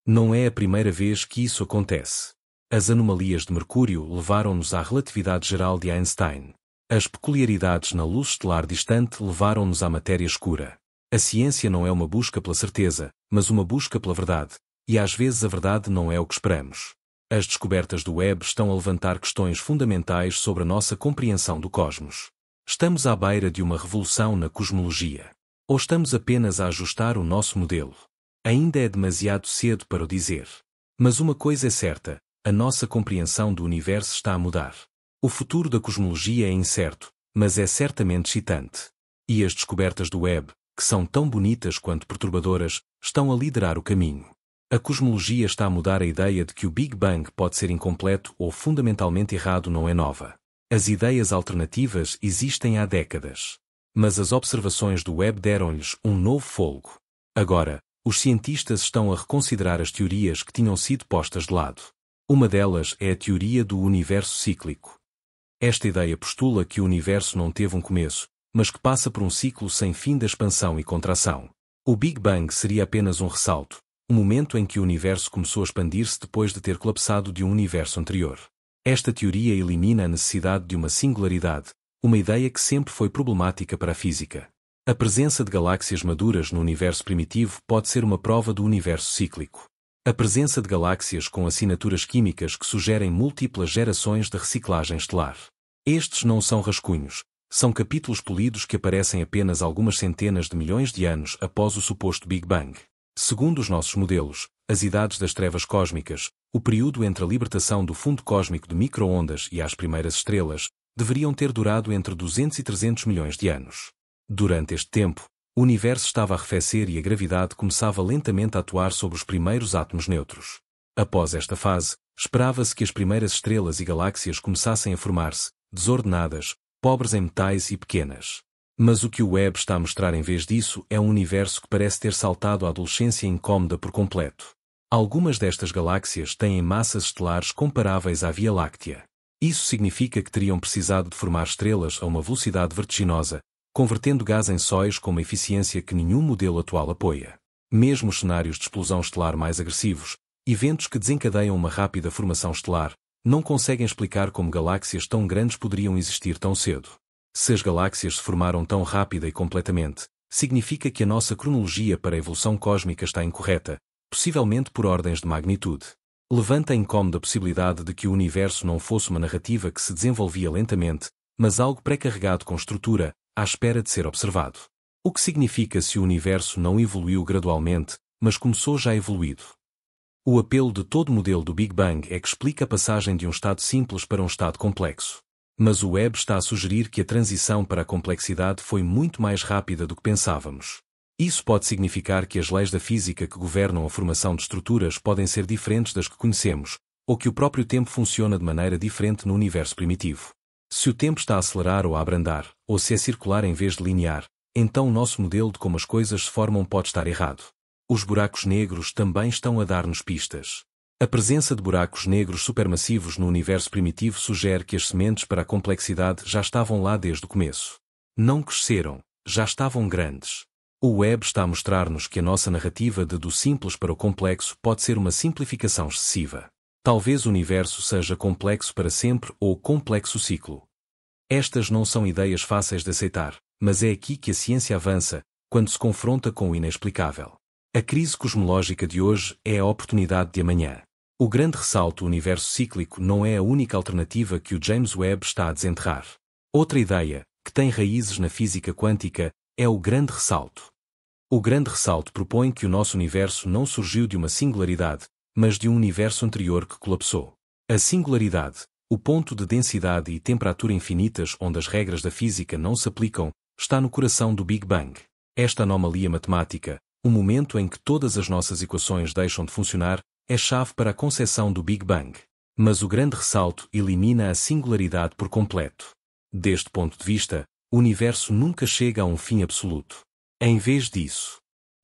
Não é a primeira vez que isso acontece. As anomalias de Mercúrio levaram-nos à relatividade geral de Einstein. As peculiaridades na luz estelar distante levaram-nos à matéria escura. A ciência não é uma busca pela certeza, mas uma busca pela verdade, e às vezes a verdade não é o que esperamos. As descobertas do Webb estão a levantar questões fundamentais sobre a nossa compreensão do cosmos. Estamos à beira de uma revolução na cosmologia. Ou estamos apenas a ajustar o nosso modelo? Ainda é demasiado cedo para o dizer. Mas uma coisa é certa, a nossa compreensão do universo está a mudar. O futuro da cosmologia é incerto, mas é certamente excitante. E as descobertas do Webb, que são tão bonitas quanto perturbadoras, estão a liderar o caminho. A cosmologia está a mudar a ideia de que o Big Bang pode ser incompleto ou fundamentalmente errado não é nova. As ideias alternativas existem há décadas. Mas as observações do Webb deram-lhes um novo fôlego. Agora, os cientistas estão a reconsiderar as teorias que tinham sido postas de lado. Uma delas é a teoria do universo cíclico. Esta ideia postula que o universo não teve um começo, mas que passa por um ciclo sem fim da expansão e contração. O Big Bang seria apenas um ressalto, um momento em que o universo começou a expandir-se depois de ter colapsado de um universo anterior. Esta teoria elimina a necessidade de uma singularidade, uma ideia que sempre foi problemática para a física. A presença de galáxias maduras no universo primitivo pode ser uma prova do universo cíclico. A presença de galáxias com assinaturas químicas que sugerem múltiplas gerações de reciclagem estelar. Estes não são rascunhos, são capítulos polidos que aparecem apenas algumas centenas de milhões de anos após o suposto Big Bang. Segundo os nossos modelos, as idades das trevas cósmicas, o período entre a libertação do fundo cósmico de micro-ondas e as primeiras estrelas, deveriam ter durado entre 200 e 300 milhões de anos. Durante este tempo, O universo estava a arrefecer e a gravidade começava lentamente a atuar sobre os primeiros átomos neutros. Após esta fase, esperava-se que as primeiras estrelas e galáxias começassem a formar-se, desordenadas, pobres em metais e pequenas. Mas o que o Webb está a mostrar em vez disso é um universo que parece ter saltado à adolescência incómoda por completo. Algumas destas galáxias têm massas estelares comparáveis à Via Láctea. Isso significa que teriam precisado de formar estrelas a uma velocidade vertiginosa, convertendo gás em sóis com uma eficiência que nenhum modelo atual apoia. Mesmo os cenários de explosão estelar mais agressivos, eventos que desencadeiam uma rápida formação estelar, não conseguem explicar como galáxias tão grandes poderiam existir tão cedo. Se as galáxias se formaram tão rápida e completamente, significa que a nossa cronologia para a evolução cósmica está incorreta, possivelmente por ordens de magnitude. Levanta a incómoda possibilidade de que o universo não fosse uma narrativa que se desenvolvia lentamente, mas algo pré-carregado com estrutura, à espera de ser observado. O que significa se o universo não evoluiu gradualmente, mas começou já evoluído? O apelo de todo modelo do Big Bang é que explica a passagem de um estado simples para um estado complexo. Mas o Webb está a sugerir que a transição para a complexidade foi muito mais rápida do que pensávamos. Isso pode significar que as leis da física que governam a formação de estruturas podem ser diferentes das que conhecemos, ou que o próprio tempo funciona de maneira diferente no universo primitivo. Se o tempo está a acelerar ou a abrandar, ou se é circular em vez de linear, então o nosso modelo de como as coisas se formam pode estar errado. Os buracos negros também estão a dar-nos pistas. A presença de buracos negros supermassivos no universo primitivo sugere que as sementes para a complexidade já estavam lá desde o começo. Não cresceram, já estavam grandes. O Webb está a mostrar-nos que a nossa narrativa de do simples para o complexo pode ser uma simplificação excessiva. Talvez o universo seja complexo para sempre ou complexo ciclo. Estas não são ideias fáceis de aceitar, mas é aqui que a ciência avança, quando se confronta com o inexplicável. A crise cosmológica de hoje é a oportunidade de amanhã. O grande ressalto do universo cíclico não é a única alternativa que o James Webb está a desenterrar. Outra ideia, que tem raízes na física quântica, é o grande ressalto. O grande ressalto propõe que o nosso universo não surgiu de uma singularidade, mas de um universo anterior que colapsou. A singularidade, o ponto de densidade e temperatura infinitas onde as regras da física não se aplicam, está no coração do Big Bang. Esta anomalia matemática, o momento em que todas as nossas equações deixam de funcionar, é chave para a conceção do Big Bang. Mas o grande ressalto elimina a singularidade por completo. Deste ponto de vista, o universo nunca chega a um fim absoluto. Em vez disso,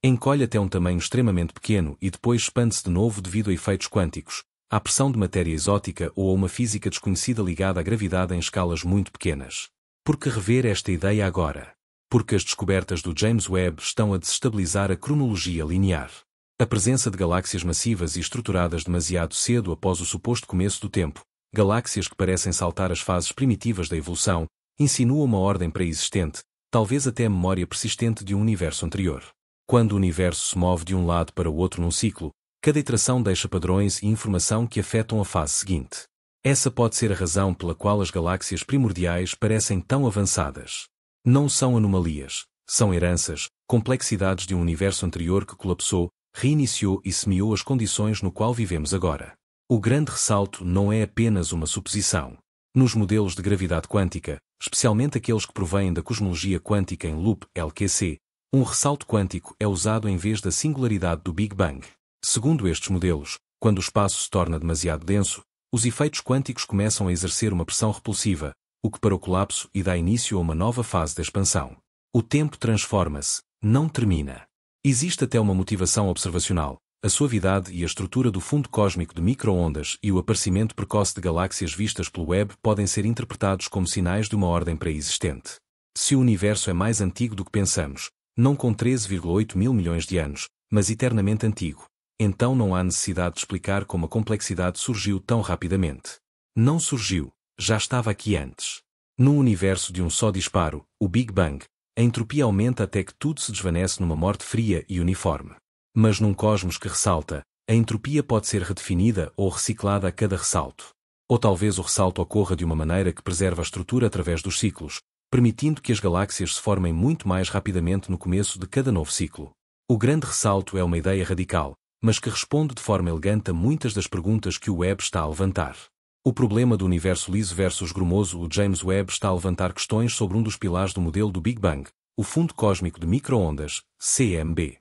encolhe até um tamanho extremamente pequeno e depois expande-se de novo devido a efeitos quânticos, à pressão de matéria exótica ou a uma física desconhecida ligada à gravidade em escalas muito pequenas. Por que rever esta ideia agora? Porque as descobertas do James Webb estão a desestabilizar a cronologia linear. A presença de galáxias massivas e estruturadas demasiado cedo após o suposto começo do tempo, galáxias que parecem saltar as fases primitivas da evolução, insinua uma ordem pré-existente, talvez até a memória persistente de um universo anterior. Quando o universo se move de um lado para o outro num ciclo, cada iteração deixa padrões e informação que afetam a fase seguinte. Essa pode ser a razão pela qual as galáxias primordiais parecem tão avançadas. Não são anomalias, são heranças, complexidades de um universo anterior que colapsou, reiniciou e semeou as condições no qual vivemos agora. O grande ressalto não é apenas uma suposição. Nos modelos de gravidade quântica, especialmente aqueles que provêm da cosmologia quântica em loop LQC, um ressalto quântico é usado em vez da singularidade do Big Bang. Segundo estes modelos, quando o espaço se torna demasiado denso, os efeitos quânticos começam a exercer uma pressão repulsiva, o que para o colapso e dá início a uma nova fase de expansão. O tempo transforma-se, não termina. Existe até uma motivação observacional, a suavidade e a estrutura do fundo cósmico de micro-ondas e o aparecimento precoce de galáxias vistas pelo Webb podem ser interpretados como sinais de uma ordem pré-existente. Se o universo é mais antigo do que pensamos, não com 13,8 mil milhões de anos, mas eternamente antigo, então não há necessidade de explicar como a complexidade surgiu tão rapidamente. Não surgiu, já estava aqui antes. Num universo de um só disparo, o Big Bang, a entropia aumenta até que tudo se desvanece numa morte fria e uniforme. Mas num cosmos que ressalta, a entropia pode ser redefinida ou reciclada a cada ressalto. Ou talvez o ressalto ocorra de uma maneira que preserva a estrutura através dos ciclos, permitindo que as galáxias se formem muito mais rapidamente no começo de cada novo ciclo. O grande ressalto é uma ideia radical, mas que responde de forma elegante a muitas das perguntas que o Webb está a levantar. O problema do universo liso versus grumoso. O James Webb está a levantar questões sobre um dos pilares do modelo do Big Bang, o fundo cósmico de micro-ondas, CMB.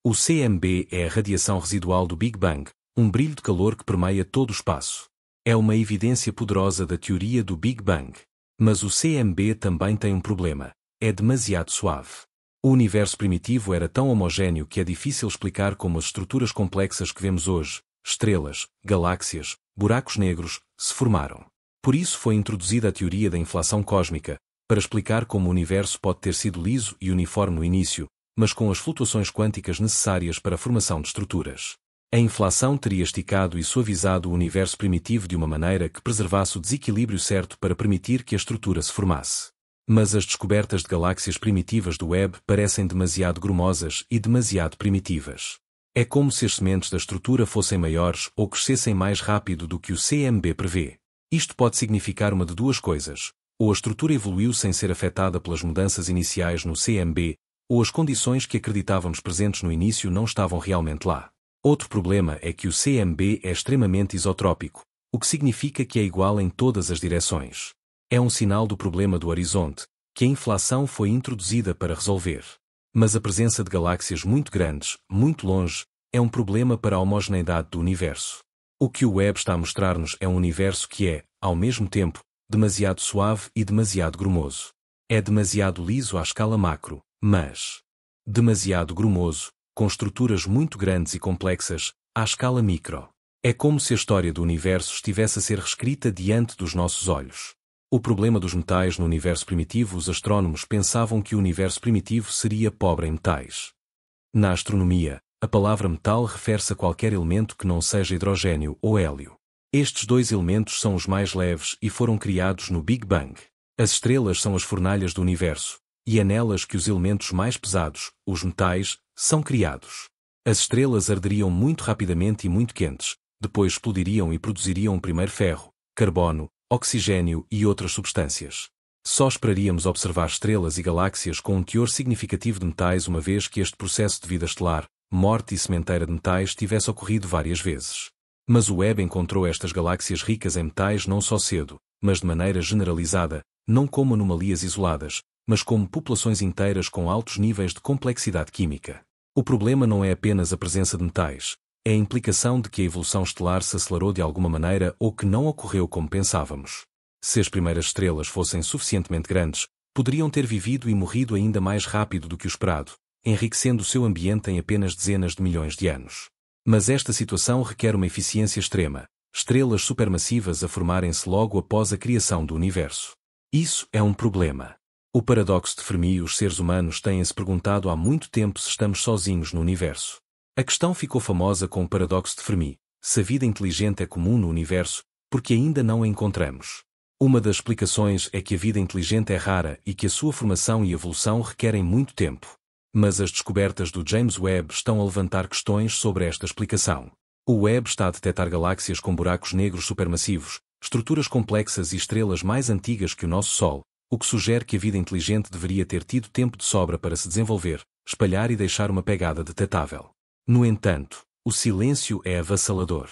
O CMB é a radiação residual do Big Bang, um brilho de calor que permeia todo o espaço. É uma evidência poderosa da teoria do Big Bang. Mas o CMB também tem um problema: é demasiado suave. O universo primitivo era tão homogéneo que é difícil explicar como as estruturas complexas que vemos hoje, estrelas, galáxias, buracos negros, se formaram. Por isso foi introduzida a teoria da inflação cósmica, para explicar como o universo pode ter sido liso e uniforme no início, mas com as flutuações quânticas necessárias para a formação de estruturas. A inflação teria esticado e suavizado o universo primitivo de uma maneira que preservasse o desequilíbrio certo para permitir que a estrutura se formasse. Mas as descobertas de galáxias primitivas do Webb parecem demasiado grumosas e demasiado primitivas. É como se as sementes da estrutura fossem maiores ou crescessem mais rápido do que o CMB prevê. Isto pode significar uma de duas coisas: ou a estrutura evoluiu sem ser afetada pelas mudanças iniciais no CMB, ou as condições que acreditávamos presentes no início não estavam realmente lá. Outro problema é que o CMB é extremamente isotrópico, o que significa que é igual em todas as direções. É um sinal do problema do horizonte, que a inflação foi introduzida para resolver. Mas a presença de galáxias muito grandes, muito longe, é um problema para a homogeneidade do universo. O que o Webb está a mostrar-nos é um universo que é, ao mesmo tempo, demasiado suave e demasiado grumoso. É demasiado liso à escala macro, mas demasiado grumoso, com estruturas muito grandes e complexas, à escala micro. É como se a história do universo estivesse a ser reescrita diante dos nossos olhos. O problema dos metais no universo primitivo: os astrônomos pensavam que o universo primitivo seria pobre em metais. Na astronomia, a palavra metal refere-se a qualquer elemento que não seja hidrogênio ou hélio. Estes dois elementos são os mais leves e foram criados no Big Bang. As estrelas são as fornalhas do universo, e é nelas que os elementos mais pesados, os metais, são criados. As estrelas arderiam muito rapidamente e muito quentes, depois explodiriam e produziriam primeiro ferro, carbono, oxigênio e outras substâncias. Só esperaríamos observar estrelas e galáxias com um teor significativo de metais uma vez que este processo de vida estelar, morte e sementeira de metais tivesse ocorrido várias vezes. Mas o Webb encontrou estas galáxias ricas em metais não só cedo, mas de maneira generalizada, não como anomalias isoladas, mas como populações inteiras com altos níveis de complexidade química. O problema não é apenas a presença de metais, é a implicação de que a evolução estelar se acelerou de alguma maneira ou que não ocorreu como pensávamos. Se as primeiras estrelas fossem suficientemente grandes, poderiam ter vivido e morrido ainda mais rápido do que o esperado, enriquecendo o seu ambiente em apenas dezenas de milhões de anos. Mas esta situação requer uma eficiência extrema, estrelas supermassivas a formarem-se logo após a criação do universo. Isso é um problema. O paradoxo de Fermi: os seres humanos têm-se perguntado há muito tempo se estamos sozinhos no universo. A questão ficou famosa com o paradoxo de Fermi: se a vida inteligente é comum no universo, porque ainda não a encontramos. Uma das explicações é que a vida inteligente é rara e que a sua formação e evolução requerem muito tempo. Mas as descobertas do James Webb estão a levantar questões sobre esta explicação. O Webb está a detectar galáxias com buracos negros supermassivos, estruturas complexas e estrelas mais antigas que o nosso Sol, o que sugere que a vida inteligente deveria ter tido tempo de sobra para se desenvolver, espalhar e deixar uma pegada detetável. No entanto, o silêncio é avassalador.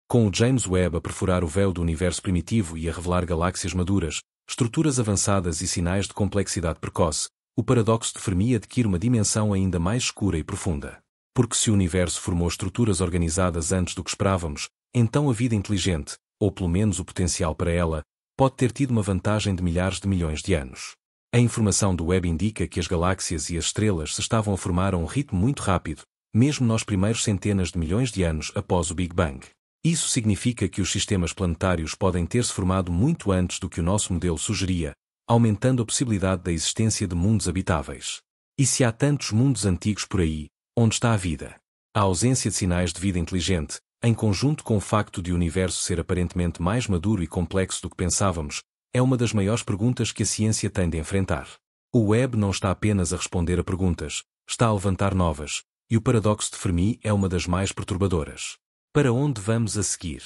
Com o James Webb a perfurar o véu do universo primitivo e a revelar galáxias maduras, estruturas avançadas e sinais de complexidade precoce, o paradoxo de Fermi adquire uma dimensão ainda mais escura e profunda. Porque se o universo formou estruturas organizadas antes do que esperávamos, então a vida inteligente, ou pelo menos o potencial para ela, pode ter tido uma vantagem de milhares de milhões de anos. A informação do Webb indica que as galáxias e as estrelas se estavam a formar a um ritmo muito rápido, mesmo nos primeiros centenas de milhões de anos após o Big Bang. Isso significa que os sistemas planetários podem ter-se formado muito antes do que o nosso modelo sugeria, aumentando a possibilidade da existência de mundos habitáveis. E se há tantos mundos antigos por aí, onde está a vida? A ausência de sinais de vida inteligente, em conjunto com o facto de o universo ser aparentemente mais maduro e complexo do que pensávamos, é uma das maiores perguntas que a ciência tem de enfrentar. O Webb não está apenas a responder a perguntas, está a levantar novas, e o paradoxo de Fermi é uma das mais perturbadoras. Para onde vamos a seguir?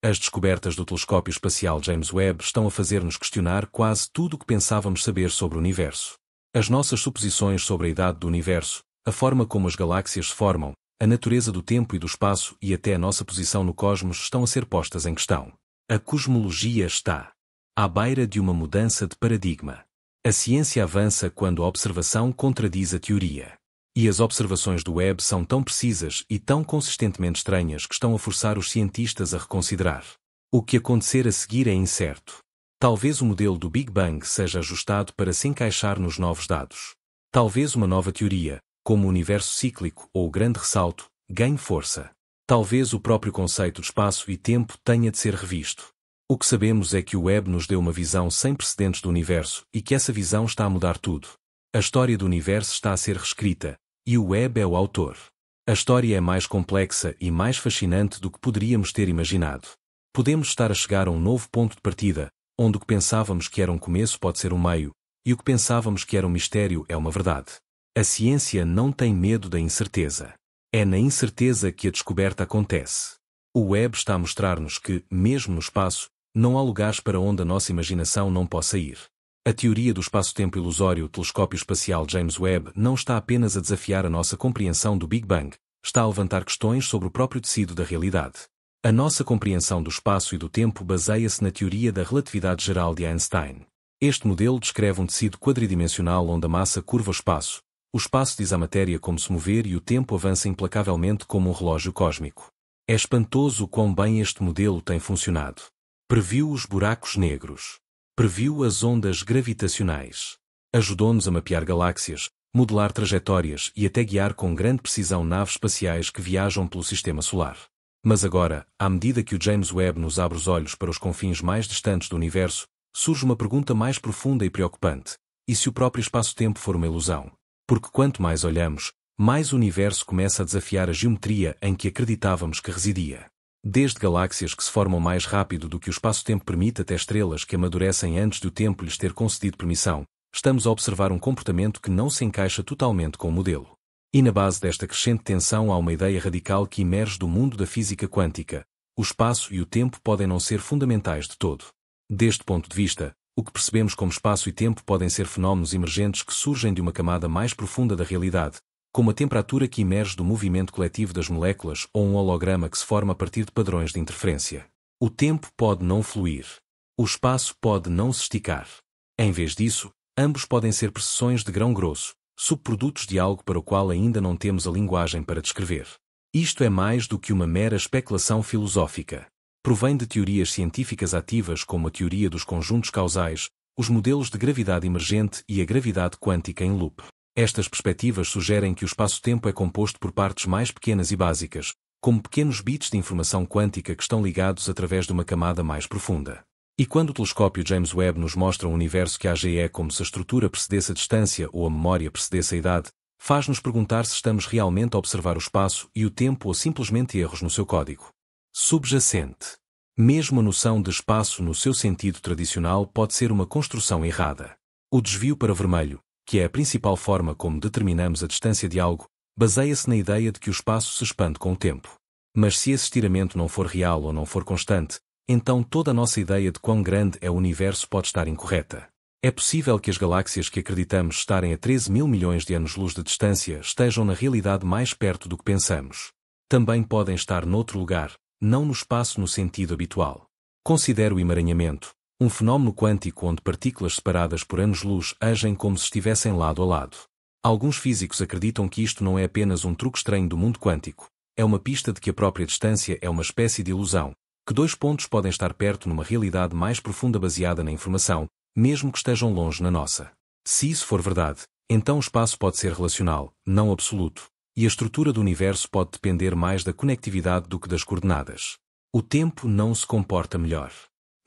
As descobertas do telescópio espacial James Webb estão a fazer-nos questionar quase tudo o que pensávamos saber sobre o universo. As nossas suposições sobre a idade do universo, a forma como as galáxias se formam, a natureza do tempo e do espaço e até a nossa posição no cosmos estão a ser postas em questão. A cosmologia está à beira de uma mudança de paradigma. A ciência avança quando a observação contradiz a teoria. E as observações do Webb são tão precisas e tão consistentemente estranhas que estão a forçar os cientistas a reconsiderar. O que acontecer a seguir é incerto. Talvez o modelo do Big Bang seja ajustado para se encaixar nos novos dados. Talvez uma nova teoria, como o universo cíclico ou o grande ressalto, ganhe força. Talvez o próprio conceito de espaço e tempo tenha de ser revisto. O que sabemos é que o Webb nos deu uma visão sem precedentes do universo e que essa visão está a mudar tudo. A história do universo está a ser reescrita, e o Webb é o autor. A história é mais complexa e mais fascinante do que poderíamos ter imaginado. Podemos estar a chegar a um novo ponto de partida, onde o que pensávamos que era um começo pode ser um meio, e o que pensávamos que era um mistério é uma verdade. A ciência não tem medo da incerteza. É na incerteza que a descoberta acontece. O Webb está a mostrar-nos que, mesmo no espaço, não há lugares para onde a nossa imaginação não possa ir. A teoria do espaço-tempo ilusório, o telescópio espacial James Webb, não está apenas a desafiar a nossa compreensão do Big Bang, está a levantar questões sobre o próprio tecido da realidade. A nossa compreensão do espaço e do tempo baseia-se na teoria da relatividade geral de Einstein. Este modelo descreve um tecido quadridimensional onde a massa curva o espaço diz à matéria como se mover e o tempo avança implacavelmente como um relógio cósmico. É espantoso o quão bem este modelo tem funcionado. Previu os buracos negros. Previu as ondas gravitacionais. Ajudou-nos a mapear galáxias, modelar trajetórias e até guiar com grande precisão naves espaciais que viajam pelo sistema solar. Mas agora, à medida que o James Webb nos abre os olhos para os confins mais distantes do universo, surge uma pergunta mais profunda e preocupante. E se o próprio espaço-tempo for uma ilusão? Porque quanto mais olhamos, mais o universo começa a desafiar a geometria em que acreditávamos que residia. Desde galáxias que se formam mais rápido do que o espaço-tempo permite até estrelas que amadurecem antes de o tempo lhes ter concedido permissão, estamos a observar um comportamento que não se encaixa totalmente com o modelo. E na base desta crescente tensão há uma ideia radical que emerge do mundo da física quântica. O espaço e o tempo podem não ser fundamentais de todo. Deste ponto de vista, o que percebemos como espaço e tempo podem ser fenómenos emergentes que surgem de uma camada mais profunda da realidade, como a temperatura que emerge do movimento coletivo das moléculas ou um holograma que se forma a partir de padrões de interferência. O tempo pode não fluir. O espaço pode não se esticar. Em vez disso, ambos podem ser precessões de grão grosso, subprodutos de algo para o qual ainda não temos a linguagem para descrever. Isto é mais do que uma mera especulação filosófica. Provém de teorias científicas ativas como a teoria dos conjuntos causais, os modelos de gravidade emergente e a gravidade quântica em loop. Estas perspectivas sugerem que o espaço-tempo é composto por partes mais pequenas e básicas, como pequenos bits de informação quântica que estão ligados através de uma camada mais profunda. E quando o telescópio James Webb nos mostra um universo que age como se a estrutura precedesse a distância ou a memória precedesse a idade, faz-nos perguntar se estamos realmente a observar o espaço e o tempo ou simplesmente erros no seu código. Subjacente. Mesmo a noção de espaço no seu sentido tradicional pode ser uma construção errada. O desvio para vermelho, que é a principal forma como determinamos a distância de algo, baseia-se na ideia de que o espaço se expande com o tempo. Mas se esse estiramento não for real ou não for constante, então toda a nossa ideia de quão grande é o universo pode estar incorreta. É possível que as galáxias que acreditamos estarem a 13 mil milhões de anos-luz de distância estejam na realidade mais perto do que pensamos. Também podem estar noutro lugar, não no espaço no sentido habitual. Considere o emaranhamento, um fenómeno quântico onde partículas separadas por anos-luz agem como se estivessem lado a lado. Alguns físicos acreditam que isto não é apenas um truque estranho do mundo quântico, é uma pista de que a própria distância é uma espécie de ilusão, que dois pontos podem estar perto numa realidade mais profunda baseada na informação, mesmo que estejam longe na nossa. Se isso for verdade, então o espaço pode ser relacional, não absoluto, e a estrutura do universo pode depender mais da conectividade do que das coordenadas. O tempo não se comporta melhor.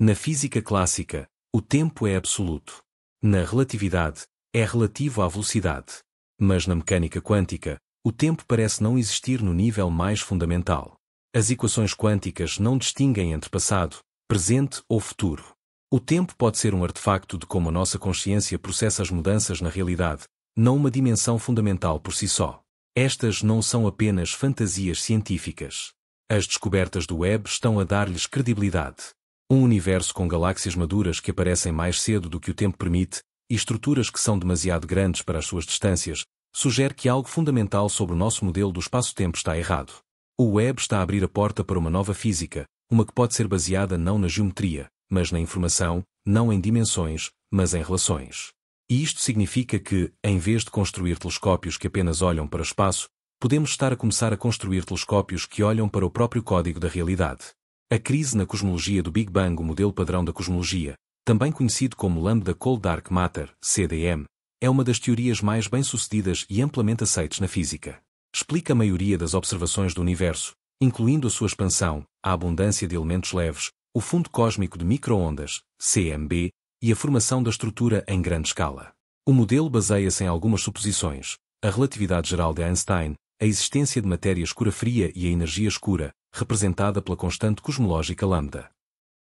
Na física clássica, o tempo é absoluto. Na relatividade, é relativo à velocidade. Mas na mecânica quântica, o tempo parece não existir no nível mais fundamental. As equações quânticas não distinguem entre passado, presente ou futuro. O tempo pode ser um artefacto de como a nossa consciência processa as mudanças na realidade, não uma dimensão fundamental por si só. Estas não são apenas fantasias científicas. As descobertas do Webb estão a dar-lhes credibilidade. Um universo com galáxias maduras que aparecem mais cedo do que o tempo permite, e estruturas que são demasiado grandes para as suas distâncias, sugere que algo fundamental sobre o nosso modelo do espaço-tempo está errado. O Webb está a abrir a porta para uma nova física, uma que pode ser baseada não na geometria, mas na informação, não em dimensões, mas em relações. E isto significa que, em vez de construir telescópios que apenas olham para o espaço, podemos estar a começar a construir telescópios que olham para o próprio código da realidade. A crise na cosmologia do Big Bang, o modelo padrão da cosmologia, também conhecido como Lambda Cold Dark Matter, CDM, é uma das teorias mais bem-sucedidas e amplamente aceites na física. Explica a maioria das observações do universo, incluindo a sua expansão, a abundância de elementos leves, o fundo cósmico de micro-ondas, CMB, e a formação da estrutura em grande escala. O modelo baseia-se em algumas suposições: a relatividade geral de Einstein, a existência de matéria escura fria e a energia escura, representada pela constante cosmológica lambda.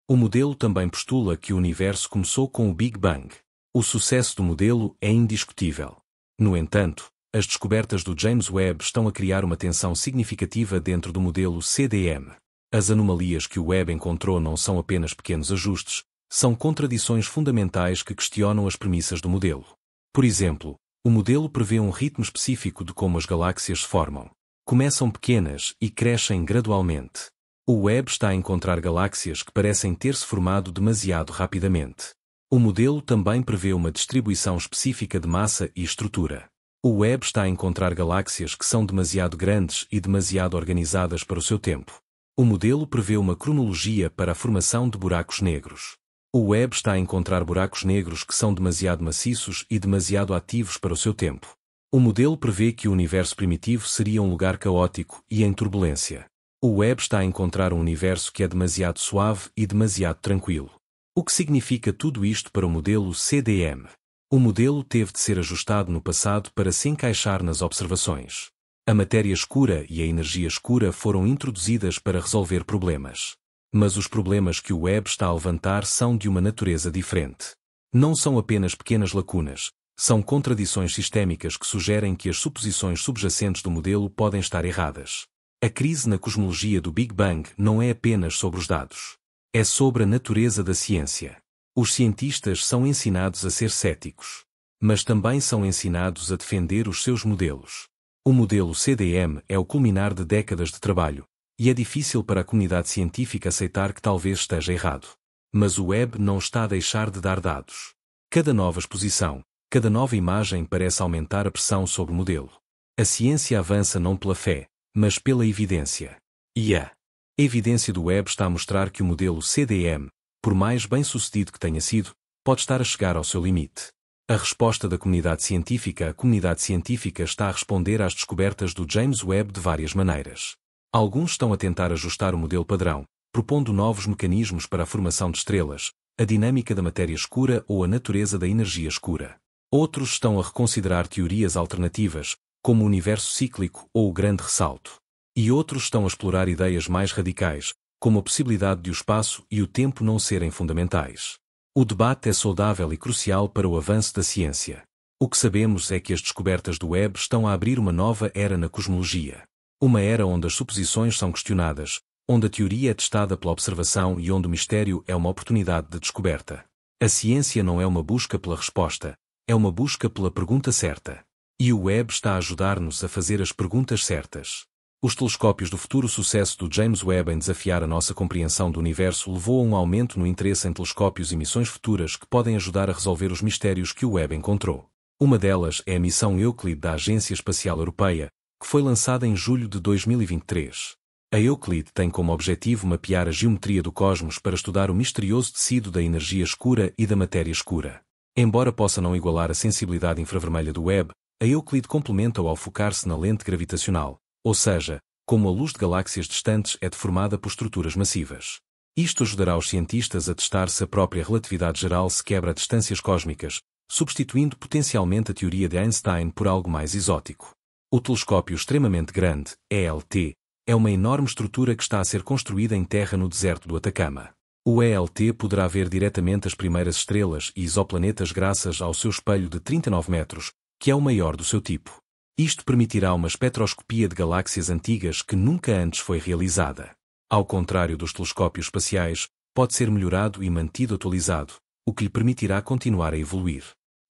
O modelo também postula que o universo começou com o Big Bang. O sucesso do modelo é indiscutível. No entanto, as descobertas do James Webb estão a criar uma tensão significativa dentro do modelo CDM. As anomalias que o Webb encontrou não são apenas pequenos ajustes, são contradições fundamentais que questionam as premissas do modelo. Por exemplo, o modelo prevê um ritmo específico de como as galáxias se formam. Começam pequenas e crescem gradualmente. O Webb está a encontrar galáxias que parecem ter se formado demasiado rapidamente. O modelo também prevê uma distribuição específica de massa e estrutura. O Webb está a encontrar galáxias que são demasiado grandes e demasiado organizadas para o seu tempo. O modelo prevê uma cronologia para a formação de buracos negros. O Webb está a encontrar buracos negros que são demasiado maciços e demasiado ativos para o seu tempo. O modelo prevê que o universo primitivo seria um lugar caótico e em turbulência. O Webb está a encontrar um universo que é demasiado suave e demasiado tranquilo. O que significa tudo isto para o modelo CDM? O modelo teve de ser ajustado no passado para se encaixar nas observações. A matéria escura e a energia escura foram introduzidas para resolver problemas. Mas os problemas que o Webb está a levantar são de uma natureza diferente. Não são apenas pequenas lacunas, são contradições sistémicas que sugerem que as suposições subjacentes do modelo podem estar erradas. A crise na cosmologia do Big Bang não é apenas sobre os dados. É sobre a natureza da ciência. Os cientistas são ensinados a ser céticos. Mas também são ensinados a defender os seus modelos. O modelo CDM é o culminar de décadas de trabalho, e é difícil para a comunidade científica aceitar que talvez esteja errado. Mas o Webb não está a deixar de dar dados. Cada nova exposição, cada nova imagem parece aumentar a pressão sobre o modelo. A ciência avança não pela fé, mas pela evidência. E a evidência do Webb está a mostrar que o modelo CDM, por mais bem-sucedido que tenha sido, pode estar a chegar ao seu limite. A resposta da comunidade científica: a comunidade científica está a responder às descobertas do James Webb de várias maneiras. Alguns estão a tentar ajustar o modelo padrão, propondo novos mecanismos para a formação de estrelas, a dinâmica da matéria escura ou a natureza da energia escura. Outros estão a reconsiderar teorias alternativas, como o universo cíclico ou o grande ressalto. E outros estão a explorar ideias mais radicais, como a possibilidade de o espaço e o tempo não serem fundamentais. O debate é saudável e crucial para o avanço da ciência. O que sabemos é que as descobertas do Webb estão a abrir uma nova era na cosmologia. Uma era onde as suposições são questionadas, onde a teoria é testada pela observação e onde o mistério é uma oportunidade de descoberta. A ciência não é uma busca pela resposta, é uma busca pela pergunta certa. E o Webb está a ajudar-nos a fazer as perguntas certas. Os telescópios do futuro sucesso do James Webb em desafiar a nossa compreensão do universo levou a um aumento no interesse em telescópios e missões futuras que podem ajudar a resolver os mistérios que o Webb encontrou. Uma delas é a missão Euclid da Agência Espacial Europeia, que foi lançada em julho de 2023. A Euclid tem como objetivo mapear a geometria do cosmos para estudar o misterioso tecido da energia escura e da matéria escura. Embora possa não igualar a sensibilidade infravermelha do Webb, a Euclid complementa-o ao focar-se na lente gravitacional, ou seja, como a luz de galáxias distantes é deformada por estruturas massivas. Isto ajudará os cientistas a testar se a própria relatividade geral se quebra a distâncias cósmicas, substituindo potencialmente a teoria de Einstein por algo mais exótico. O telescópio extremamente grande, ELT, é uma enorme estrutura que está a ser construída em terra no deserto do Atacama. O ELT poderá ver diretamente as primeiras estrelas e exoplanetas graças ao seu espelho de 39 metros, que é o maior do seu tipo. Isto permitirá uma espectroscopia de galáxias antigas que nunca antes foi realizada. Ao contrário dos telescópios espaciais, pode ser melhorado e mantido atualizado, o que lhe permitirá continuar a evoluir.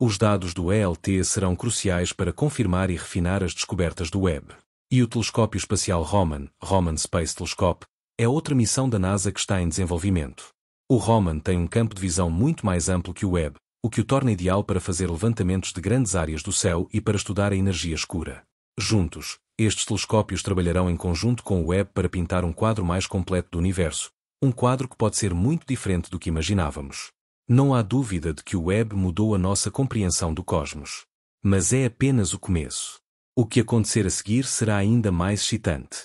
Os dados do ELT serão cruciais para confirmar e refinar as descobertas do Webb. E o telescópio espacial Roman Space Telescope, é outra missão da NASA que está em desenvolvimento. O Roman tem um campo de visão muito mais amplo que o Webb, o que o torna ideal para fazer levantamentos de grandes áreas do céu e para estudar a energia escura. Juntos, estes telescópios trabalharão em conjunto com o Webb para pintar um quadro mais completo do universo, um quadro que pode ser muito diferente do que imaginávamos. Não há dúvida de que o Webb mudou a nossa compreensão do cosmos. Mas é apenas o começo. O que acontecer a seguir será ainda mais excitante.